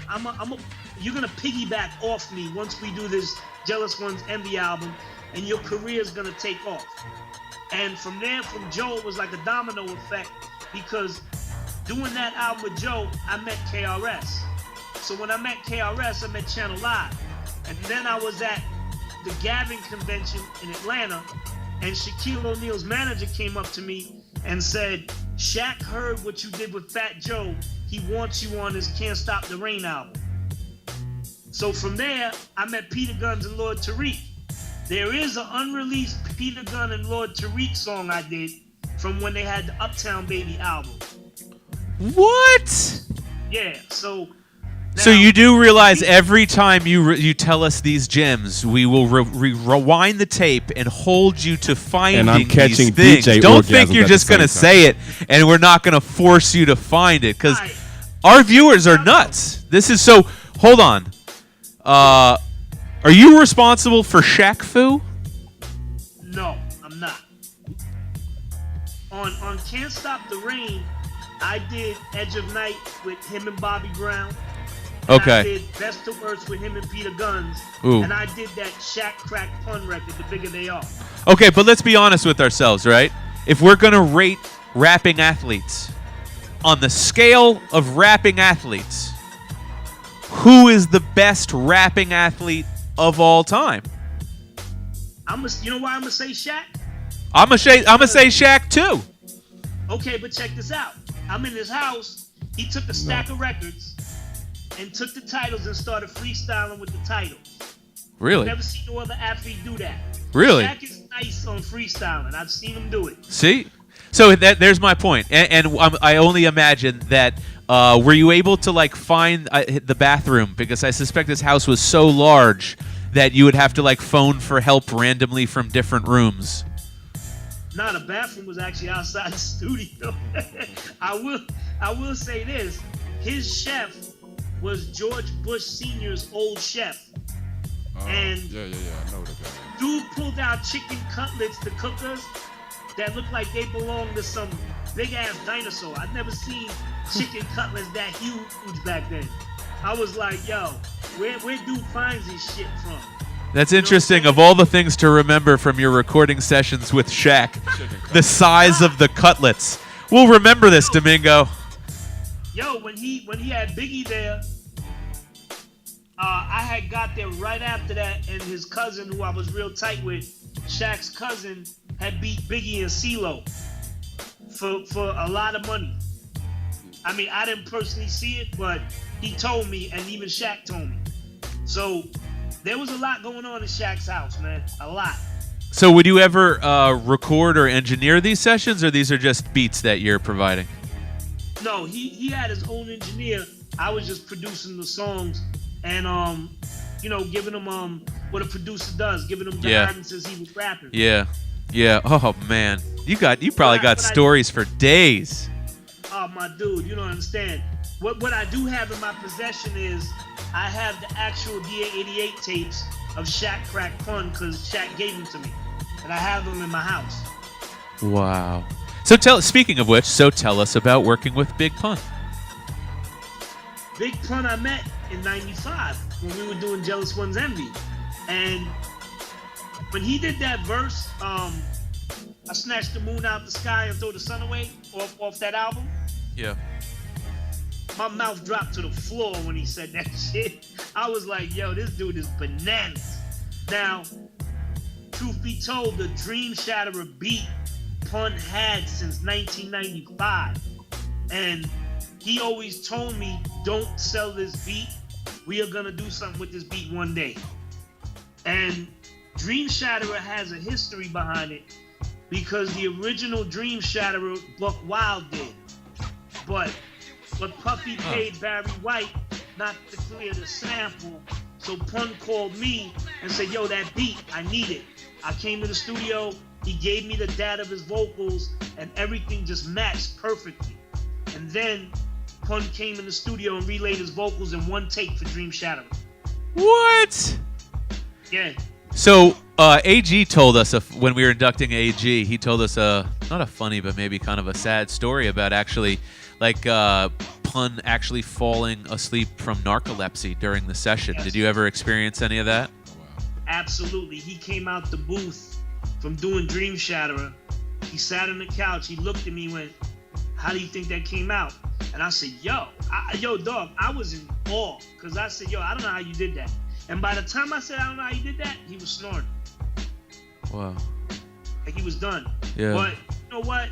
piggyback off me once we do this Jealous Ones Envy album, and your career's gonna take off. And from there, from Joe, it was like a domino effect, because doing that album with Joe, I met KRS. So when I met KRS, I met Channel Live. And then I was at the Gavin convention in Atlanta, and Shaquille O'Neal's manager came up to me and said, Shaq heard what you did with Fat Joe. He wants you on his Can't Stop the Rain album. So from there, I met Peter Guns and Lord Tariq. There is an unreleased Peter Gunn and Lord Tariq song I did from when they had the Uptown Baby album. What? Yeah, so... So you do realize every time you tell us these gems, we will rewind the tape and hold you to finding and I'm catching these things. DJ Don't think you're just going to say it and we're not going to force you to find it, because our viewers are nuts. This is so... Hold on. Are you responsible for Shaq Fu? No, I'm not. On Can't Stop the Rain, I did Edge of Night with him and Bobby Brown. Okay. I did Best to Worst with him and Peter Guns. Ooh. And I did that Shaq Crack Pun record, The Bigger They Are. Okay, but let's be honest with ourselves, right? If we're going to rate rapping athletes, on the scale of rapping athletes, who is the best rapping athlete of all time? You know why I'm going to say Shaq? I'm gonna say Shaq too. Okay, but check this out. I'm in his house. He took a stack of records and took the titles and started freestyling with the titles. Really? I've never seen no other athlete do that. Really? Shaq is nice on freestyling. I've seen him do it. See? So there's my point. And I only imagine that, were you able to like find the bathroom? Because I suspect this house was so large that you would have to like phone for help randomly from different rooms. Nah, the bathroom was actually outside the studio. I will say this. His chef was George Bush Sr.'s old chef. And yeah, I know the guy. Dude pulled out chicken cutlets to cook us that looked like they belonged to some big ass dinosaur. I'd never seen chicken cutlets that huge back then. I was like, yo, where dude finds this shit from? That's interesting. Of all the things to remember from your recording sessions with Shaq, the size of the cutlets. We'll remember this, Domingo. Yo, when he had Biggie there, I had got there right after that, and his cousin, who I was real tight with, Shaq's cousin, had beat Biggie and CeeLo for a lot of money. I mean, I didn't personally see it, but he told me, and even Shaq told me. So there was a lot going on in Shaq's house, man. A lot. So would you ever record or engineer these sessions, or these are just beats that you're providing? No, he had his own engineer. I was just producing the songs and giving him what a producer does, giving him guidance as he was rapping. Yeah. Oh man, you probably got stories for days. Oh my dude, you don't understand. What I do have in my possession is I have the actual DA88 tapes of Shaq Crack Pun because Shaq gave them to me, and I have them in my house. Wow. Speaking of which, tell us about working with Big Pun. Big Pun I met in '95 when we were doing Jealous One's Envy, and when he did that verse, I snatched the moon out the sky and throw the sun away off that album. Yeah. My mouth dropped to the floor when he said that shit. I was like, yo, this dude is bananas. Now, truth be told, the Dream Shatterer beat Pun had since 1995. And he always told me, don't sell this beat. We are going to do something with this beat one day. And Dream Shatterer has a history behind it because the original Dream Shatterer, Buck Wild did. But Puffy paid Barry White not to clear the sample. So Pun called me and said, yo, that beat, I need it. I came to the studio, he gave me the data of his vocals, and everything just matched perfectly. And then Pun came in the studio and relayed his vocals in one take for Dream Shatterer. What? Yeah. So AG told us when we were inducting AG, he told us not a funny but maybe kind of a sad story about actually Pun actually falling asleep from narcolepsy during the session. Yes. Did you ever experience any of that? Absolutely. He came out the booth from doing Dream Shatterer. He sat on the couch. He looked at me and went, how do you think that came out? And I said, yo, dog, I was in awe. Because I said, yo, I don't know how you did that. And by the time I said, I don't know how you did that, he was snoring. Wow. Like he was done. Yeah. But you know what?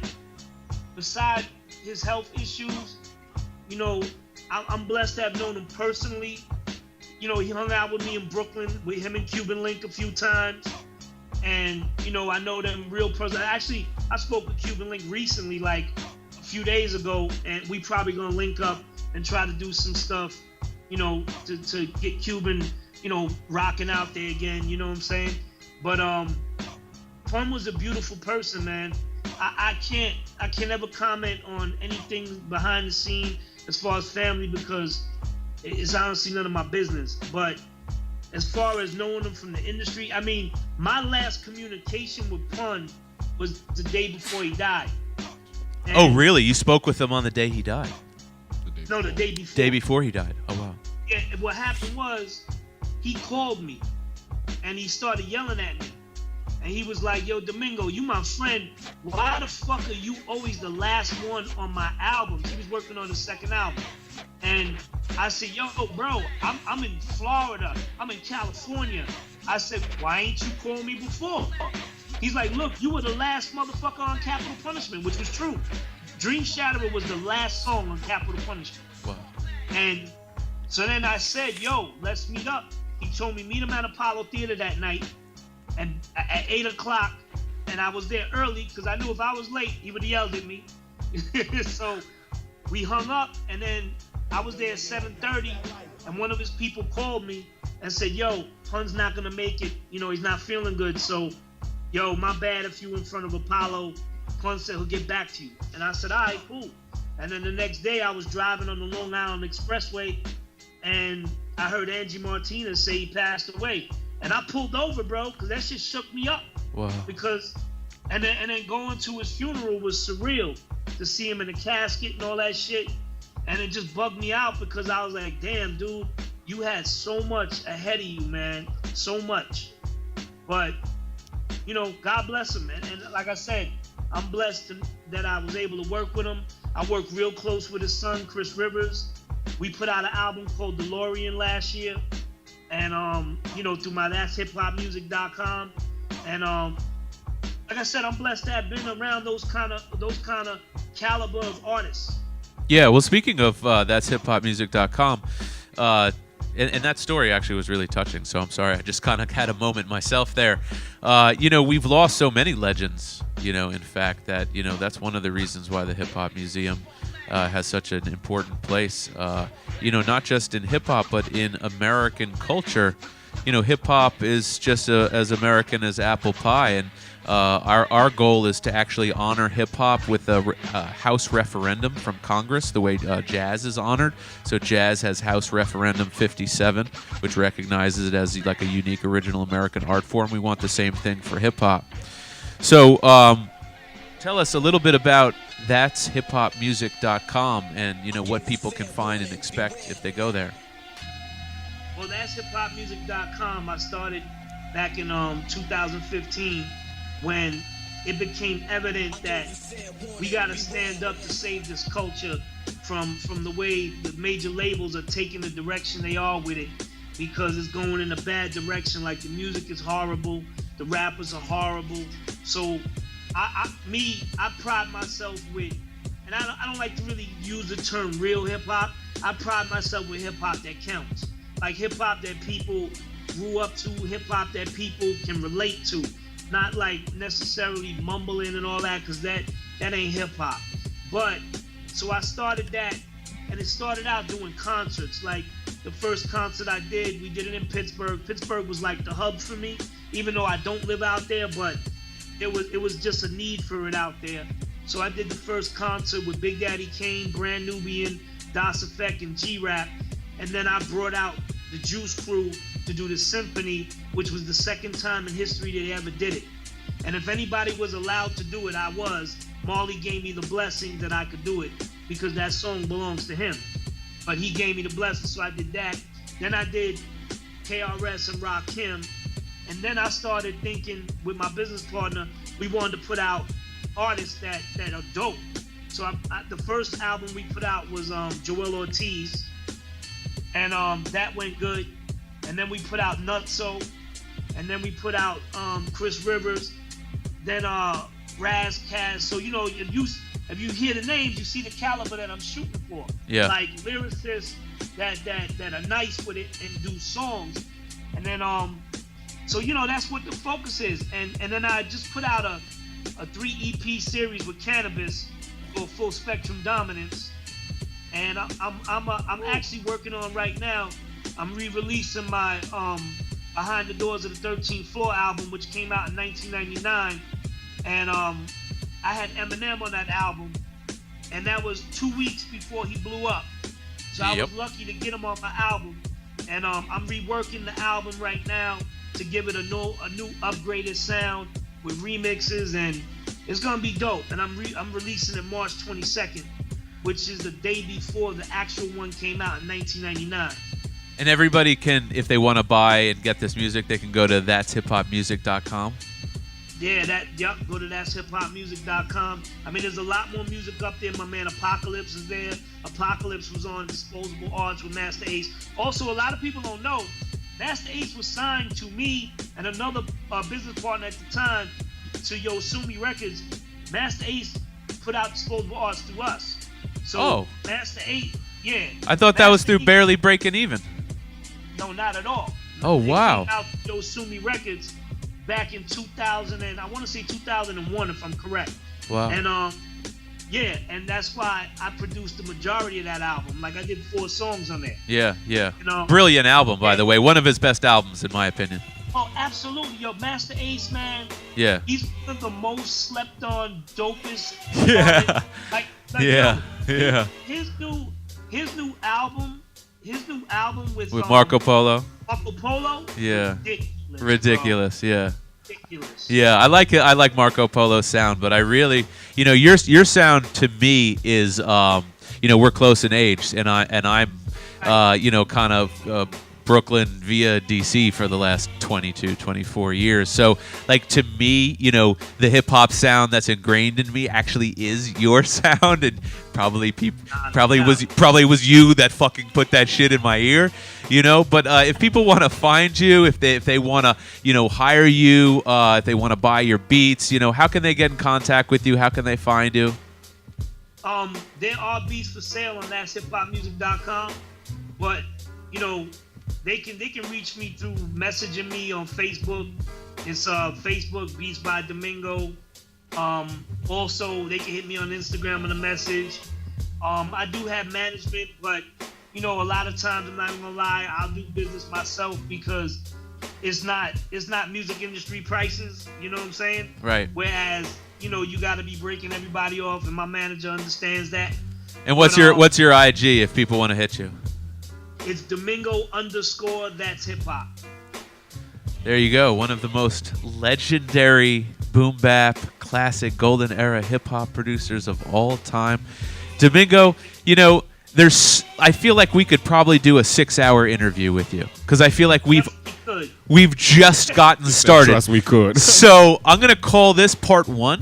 Besides his health issues, you know, I'm blessed to have known him personally. You know, he hung out with me in Brooklyn with him and Cuban Link a few times. And, you know, I know them real person. Actually, I spoke with Cuban Link recently, like a few days ago, and we probably gonna link up and try to do some stuff, you know, to get Cuban, you know, rocking out there again, you know what I'm saying? But Pun was a beautiful person, man. I can't never comment on anything behind the scene as far as family because it's honestly none of my business. But as far as knowing him from the industry, I mean, my last communication with Pun was the day before he died. And Oh, really? You spoke with him on the day he died? No, the day before. Day before he died. Oh, wow. Yeah, what happened was he called me and he started yelling at me. And he was like, yo, Domingo, you my friend. Why the fuck are you always the last one on my albums? He was working on the second album. And I said, yo, bro, I'm in Florida. I'm in California. I said, why ain't you called me before? He's like, look, you were the last motherfucker on Capital Punishment, which was true. Dream Shatterer was the last song on Capital Punishment. Wow. And so then I said, yo, let's meet up. He told me meet him at Apollo Theater that night. And at 8 o'clock, and I was there early because I knew if I was late, he would have yelled at me. So we hung up, and then I was there at 7:30, and one of his people called me and said, yo, Pun's not going to make it. You know, he's not feeling good. So, yo, my bad if you in front of Apollo. Pun said he'll get back to you. And I said, all right, cool. And then the next day, I was driving on the Long Island Expressway, and I heard Angie Martinez say he passed away. And I pulled over, bro, because that shit shook me up. Wow. Because, and then going to his funeral was surreal to see him in a casket and all that shit. And it just bugged me out because I was like, damn, dude, you had so much ahead of you, man. So much. But, you know, God bless him, man. And like I said, I'm blessed that I was able to work with him. I worked real close with his son, Chris Rivers. We put out an album called DeLorean last year. And, you know, through my thatshiphopmusic.com. And, like I said, I'm blessed to have been around those kind of caliber of artists. Yeah, well, speaking of that's hiphopmusic.com, And that story actually was really touching. So I'm sorry, I just kind of had a moment myself there. We've lost so many legends. In fact, that that's one of the reasons why the Hip Hop Museum has such an important place. Not just in hip hop, but in American culture. Hip hop is just as American as apple pie, and our goal is to actually honor hip hop with a House referendum from Congress, the way jazz is honored. So jazz has House Referendum 57, which recognizes it as like a unique original American art form. We want the same thing for hip hop. So tell us a little bit about thatshiphopmusic.com and what people can find and expect if they go there. Well, that's hiphopmusic.com. I started back in 2015 when it became evident that we got to stand up to save this culture from the way the major labels are taking the direction they are with it, because it's going in a bad direction. Like, the music is horrible, the rappers are horrible. So I pride myself with, and I don't like to really use the term real hip hop. I pride myself with hip hop that counts. Like hip hop that people grew up to, hip hop that people can relate to, not like necessarily mumbling and all that, because that ain't hip hop. But so I started that, and it started out doing concerts. Like the first concert I did, we did it in Pittsburgh. Pittsburgh was like the hub for me, even though I don't live out there, but it was just a need for it out there. So I did the first concert with Big Daddy Kane, Brand Nubian, Das Effect, and G-Rap. And then I brought out the Juice Crew to do the symphony, which was the second time in history they ever did it. And if anybody was allowed to do it, I was. Marley gave me the blessing that I could do it, because that song belongs to him. But he gave me the blessing, so I did that. Then I did KRS and Rakim. And then I started thinking with my business partner, we wanted to put out artists that are dope. So the first album we put out was Joel Ortiz. And that went good. And then we put out Nutso. And then we put out Chris Rivers. Then Raz Kaz. So, if you hear the names, you see the caliber that I'm shooting for. Yeah. Like lyricists that are nice with it and do songs. And then, so, that's what the focus is. And then I just put out a 3 EP series with Cannabis for Full Spectrum Dominance. And I'm actually working on right now. I'm re-releasing my Behind the Doors of the 13th Floor album, which came out in 1999. And I had Eminem on that album, and that was 2 weeks before he blew up. So I was lucky to get him on my album. And I'm reworking the album right now to give it a new upgraded sound with remixes, and it's gonna be dope. And I'm releasing it March 22nd. Which is the day before the actual one came out in 1999. And everybody can, if they want to buy and get this music, they can go to thatshiphopmusic.com. Yeah, go to thatshiphopmusic.com. I mean, there's a lot more music up there. My man Apocalypse is there. Apocalypse was on Disposable Arts with Master Ace. Also, a lot of people don't know, Master Ace was signed to me and another business partner at the time to Yosumi Records. Master Ace put out Disposable Arts through us. So Master Ace, yeah. I thought that was through Barely Breaking Even. No, not at all. Oh, wow. They came out Yosumi Records back in 2000, and I want to say 2001 if I'm correct. Wow. And and that's why I produced the majority of that album. Like, I did 4 songs on there. Yeah. Brilliant album, by the way. One of his best albums, in my opinion. Oh, absolutely. Yo, Master Ace, man. Yeah. He's one of the most slept on, dopest. Yeah. Like, yeah. His new album with Marco Polo. Marco Polo. Yeah. Ridiculous. Yeah. Ridiculous. Yeah, I like it. I like Marco Polo's sound, but I really, your sound to me is, we're close in age, and I'm, kind of Brooklyn via DC for the last 22, 24 years. So, like, to me, the hip hop sound that's ingrained in me actually is your sound, and probably was you that fucking put that shit in my ear, But if people want to find you, if they want to, hire you, if they want to buy your beats, how can they get in contact with you? How can they find you? There are beats for sale on thatshiphopmusic.com, but they can reach me through messaging me on Facebook. It's Facebook Beats by Domingo. Also, they can hit me on Instagram with a message. I do have management, but you know, a lot of times, I'm not even gonna lie, I'll do business myself because it's not music industry prices. You know what I'm saying? Right. Whereas, you know, you got to be breaking everybody off, and my manager understands that. And what's your IG if people want to hit you? It's Domingo_that's hip hop. There you go. One of the most legendary boom bap, classic golden era hip hop producers of all time. Domingo, you know, I feel like we could probably do a 6-hour interview with you because I feel like we've just gotten started. Trust we could. So I'm gonna call this part 1,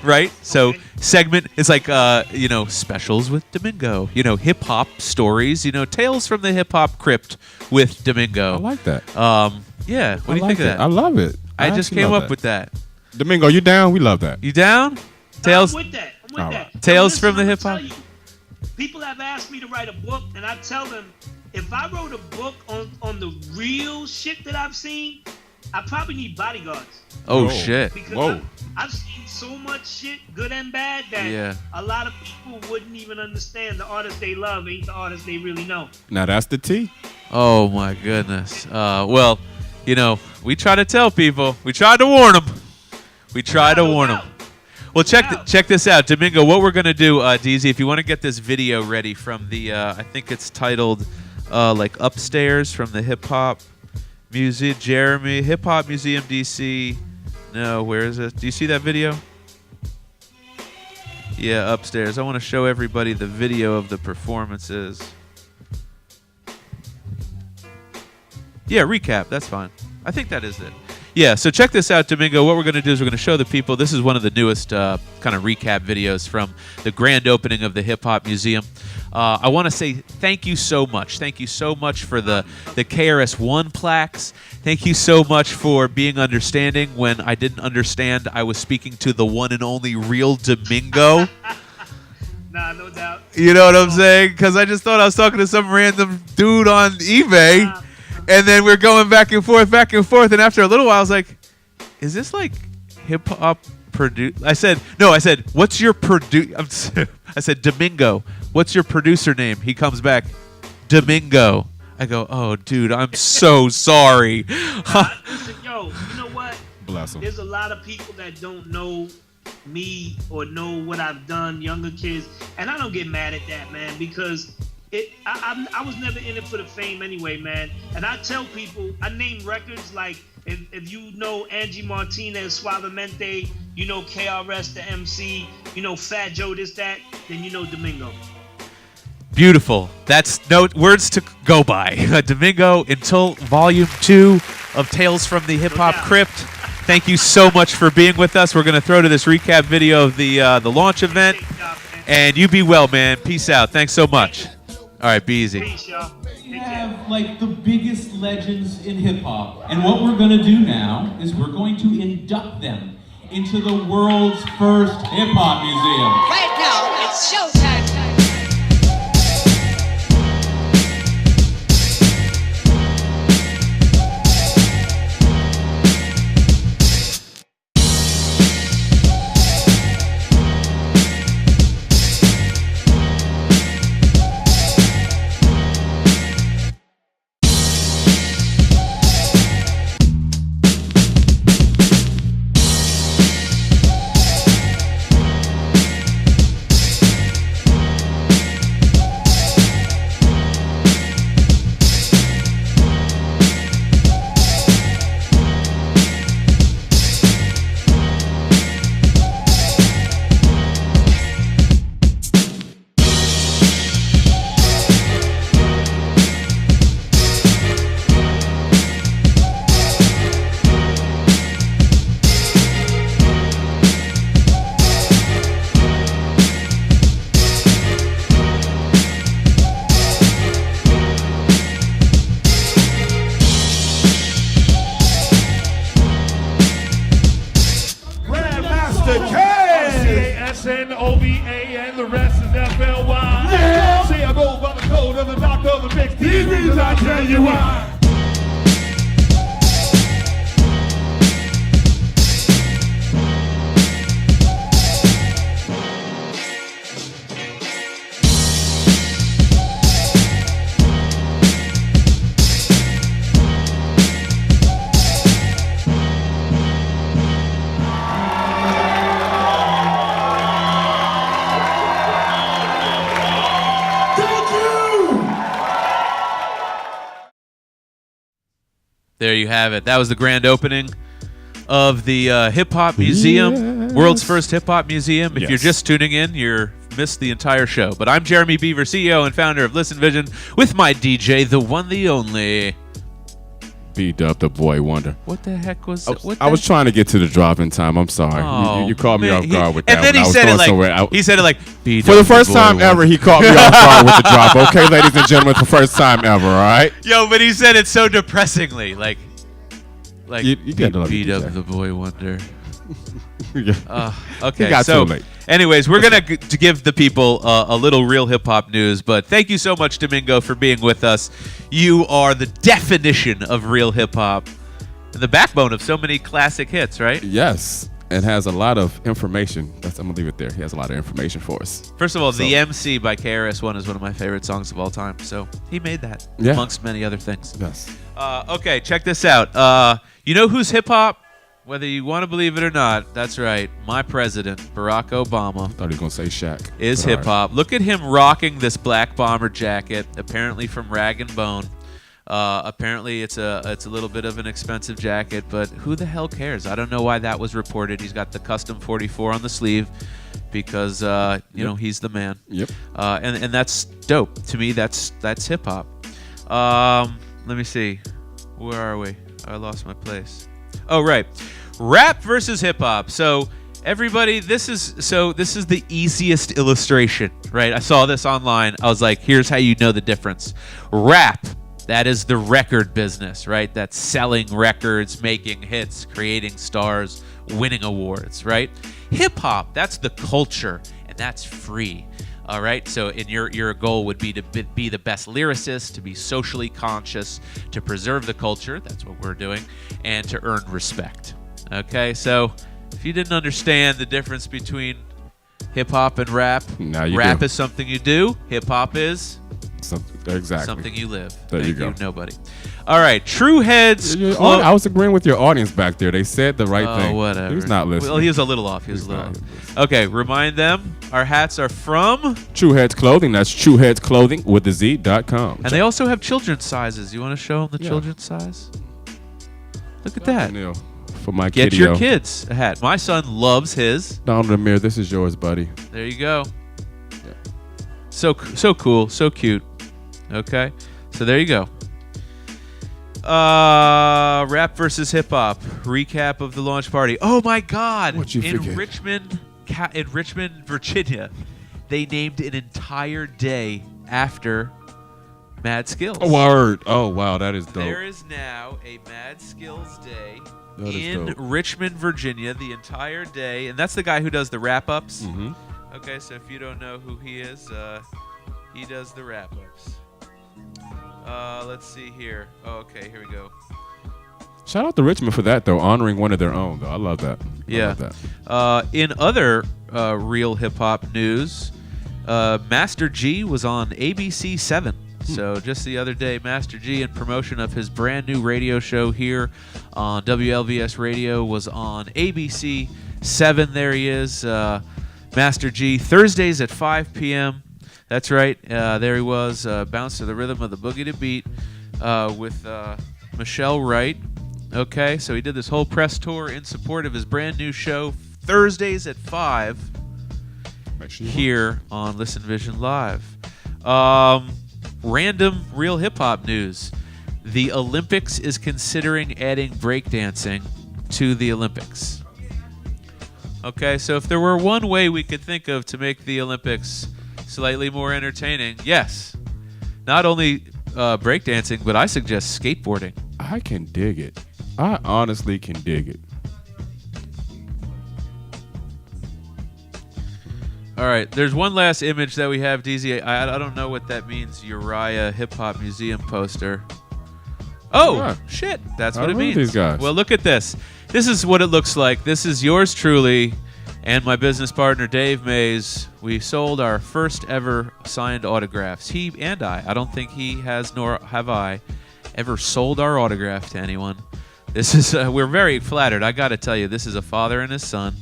right? So segment is like you know, specials with Domingo. You know, hip hop stories. You know, tales from the hip hop crypt with Domingo. I like that. Yeah. What do you think of that? I love it. I just came up with that. Domingo, you down? We love that. You down? Tales. I'm with that. I'm with that. Tales from the hip hop. People have asked me to write a book, and I tell them, if I wrote a book on the real shit that I've seen, I probably need bodyguards. Oh, shit. Because I've seen so much shit, good and bad, that a lot of people wouldn't even understand the artists they love ain't the artists they really know. Now that's the T. Oh, my goodness. Well, you know, we try to tell people. We tried to warn them. We try to warn them. Well, check this out, Domingo. What we're gonna do, DZ, if you want to get this video ready from the, I think it's titled, like Upstairs from the Hip Hop Museum, Hip Hop Museum DC. No, where is it? Do you see that video? Yeah, Upstairs. I want to show everybody the video of the performances. Yeah, recap. That's fine. I think that is it. Yeah, so check this out, Domingo. What we're going to do is we're going to show the people. This is one of the newest kind of recap videos from the grand opening of the Hip Hop Museum. I want to say thank you so much. Thank you so much for the KRS-One plaques. Thank you so much for being understanding when I didn't understand. I was speaking to the one and only real Domingo. Nah, no doubt. You know what I'm saying? Because I just thought I was talking to some random dude on eBay. And then we're going back and forth. And after a little while, I was like, is this like hip hop produce? I said, what's your I said, Domingo, what's your producer name? He comes back, Domingo. I go, oh, dude, I'm so sorry. Listen, yo, you know what? Bless him. There's a lot of people that don't know me or know what I've done, younger kids. And I don't get mad at that, man, because I was never in it for the fame anyway, man. And I tell people, I name records like, if you know Angie Martinez, Suavemente, you know KRS the MC, you know Fat Joe this, that, then you know Domingo. Beautiful. That's no words to go by. Domingo, until Volume 2 of Tales from the Hip Hop Crypt. Thank you so much for being with us. We're going to throw to this recap video of the launch event. And you be well, man. Peace out. Thanks so much. All right, be easy. Peace, y'all. We have like the biggest legends in hip hop, and what we're gonna do now is we're going to induct them into the world's first hip hop museum. Right now, it's showtime. and the rest is FLY. Yeah. See, I go by the code of the doctor of the mix. These reasons I tell you why. There you have it. That was the grand opening of the Hip Hop Museum, world's first hip hop museum. If you're just tuning in, you're missed the entire show. But I'm Jeremy Beaver, CEO and founder of Listen Vision, with my DJ, the one, the only B-Dub, the boy wonder. What the heck was it? I was trying to get to the drop in time. I'm sorry. Oh, you caught me off guard with that. And then he said it like B-Dub, for the first time ever, he caught me off guard with the drop. Okay, ladies and gentlemen, for the first time ever, all right? Yo, but he said it so depressingly. Like you got to love B-Dub, the boy wonder. Yeah. Okay, He got so too late. anyways, we're going to give the people a little real hip-hop news, but thank you so much, Domingo, for being with us. You are the definition of real hip-hop and the backbone of so many classic hits, right? Yes, and has a lot of information. I'm going to leave it there. He has a lot of information for us. First of all, The MC by KRS-One is one of my favorite songs of all time, so he made that, amongst many other things. Yes. Okay, check this out. You know who's hip-hop? Whether you want to believe it or not, that's right. My president, Barack Obama, I thought he was going to say Shaq. Is hip hop. Look at him rocking this black bomber jacket, apparently from Rag and Bone. Apparently it's a little bit of an expensive jacket, but who the hell cares? I don't know why that was reported. He's got the custom 44 on the sleeve because you know, he's the man. Yep. And that's dope. To me, that's hip hop. Let me see. Where are we? I lost my place. Oh, right. Rap versus hip hop. So everybody, this is the easiest illustration, right? I saw this online. I was like, here's how you know the difference. Rap, that is the record business, right? That's selling records, making hits, creating stars, winning awards, right? Hip hop, that's the culture, and that's free. All right, so your goal would be to be the best lyricist, to be socially conscious, to preserve the culture, that's what we're doing, and to earn respect. Okay, so if you didn't understand the difference between hip-hop and rap, rap is something you do, hip-hop is something you live. There Thank you go. Nobody. All right, True Heads. I was agreeing with your audience back there. They said the right thing. Whatever. He was not listening. Well, he was a little off. Okay, remind them our hats are from True Heads Clothing. That's trueheadsclothing with the Z.com. And they also have children's sizes. You want to show them the children's size? Look at that. Neil, for my Get kiddo. your kids a hat. My son loves his. Donald Amir, this is yours, buddy. There you go. Yeah. So cool, so cute. Okay, so there you go. Rap versus hip hop. Recap of the launch party. Oh my God! What'd you forget? In Richmond, Virginia, they named an entire day after Mad Skills. Word. Oh wow, that is dope. There is now a Mad Skills Day That is in dope. Richmond, Virginia, the entire day, and that's the guy who does the wrap-ups. Mm-hmm. Okay, so if you don't know who he is, he does the wrap-ups. Let's see here. Oh, okay, here we go. Shout out to Richmond for that, though, honoring one of their own, though. I love that. Yeah. In other real hip-hop news, Master G was on ABC 7. So just the other day, Master G, in promotion of his brand new radio show here on WLVS Radio, was on ABC 7. There he is, Master G, Thursdays at 5 p.m. That's right. There he was, bounce to the rhythm of the boogie to beat with Michelle Wright. Okay, so he did this whole press tour in support of his brand new show, Thursdays at 5, here on Listen Vision Live. Random real hip-hop news. The Olympics is considering adding breakdancing to the Olympics. Okay, so if there were one way we could think of to make the Olympics slightly more entertaining, yes. Not only breakdancing, but I suggest skateboarding. I can dig it. I honestly can dig it. All right, there's one last image that we have, DZ. I don't know what that means, Uriah Hip Hop Museum poster. Oh, Yeah. shit, that's I what it remember means. these guys. Well, look at this. This is what it looks like. This is yours truly and my business partner, Dave Mays. We sold our first ever signed autographs. He and I don't think he has, nor have I, ever sold our autograph to anyone. This is, we're very flattered. I got to tell you, this is a father and his son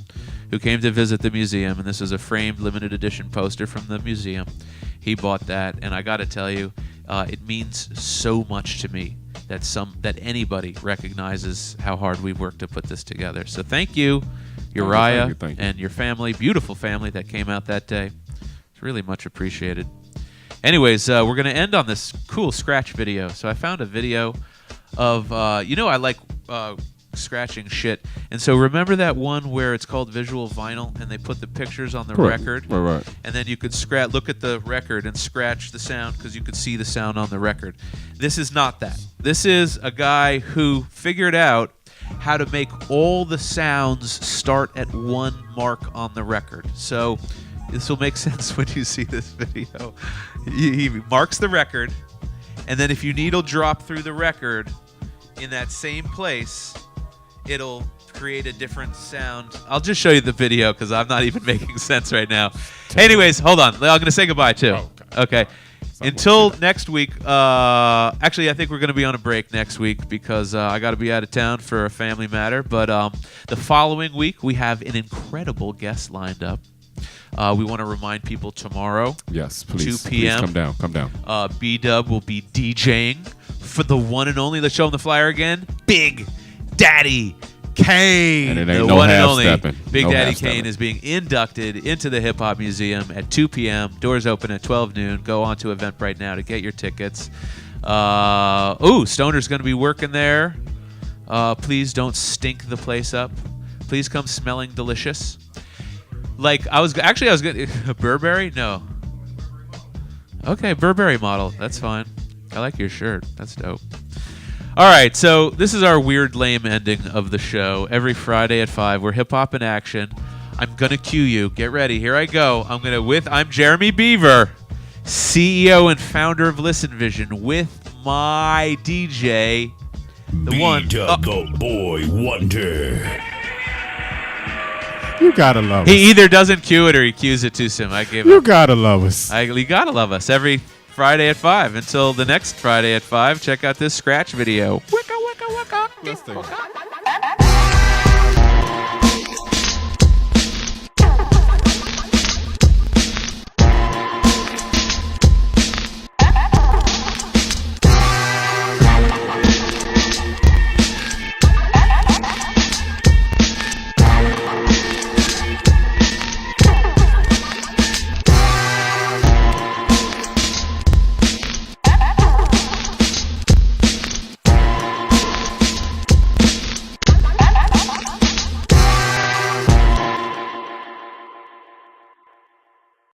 who came to visit the museum, and this is a framed limited edition poster from the museum. He bought that, and I got to tell you, it means so much to me that anybody recognizes how hard we've worked to put this together. So thank you, Uriah, thank you. and your family, beautiful family that came out that day. It's really much appreciated. Anyways, we're going to end on this cool scratch video. So I found a video of, I like scratching shit. And so remember that one where it's called visual vinyl and they put the pictures on the record? Right. And then you could look at the record and scratch the sound because you could see the sound on the record. This is not that. This is a guy who figured out how to make all the sounds start at one mark on the record. So this will make sense when you see this video. He marks the record, and then if you needle drop through the record in that same place, it'll create a different sound. I'll just show you the video because I'm not even making sense right now. Anyways, hold on. I'm going to say goodbye too. Okay. Until next week. Actually, I think we're going to be on a break next week because I got to be out of town for a family matter. But the following week, we have an incredible guest lined up. We want to remind people tomorrow. Yes, please. 2 p.m. Please come down. B-Dub will be DJing for the one and only. Let's show them the flyer again. Big Daddy Kane. And it ain't the no one and only half-stepping. Big No Daddy half-stepping. Kane is being inducted into the Hip Hop Museum at 2 p.m. Doors open at 12 noon. Go on to Eventbrite now to get your tickets. Stoner's going to be working there. Please don't stink the place up. Please come smelling delicious. Like, I was going Burberry? No. Okay, Burberry model. That's fine. I like your shirt. That's dope. All right, so this is our weird, lame ending of the show. Every Friday at 5, we're Hip Hop in Action. I'm going to cue you. Get ready. Here I go. I'm Jeremy Beaver, CEO and founder of Listen Vision, with my DJ, the Boy Wonder. You gotta love us. He either doesn't cue it or he cues it too soon. I gave You up. gotta love us. You gotta love us every Friday at 5. Until the next Friday at 5, check out this scratch video. Let's think.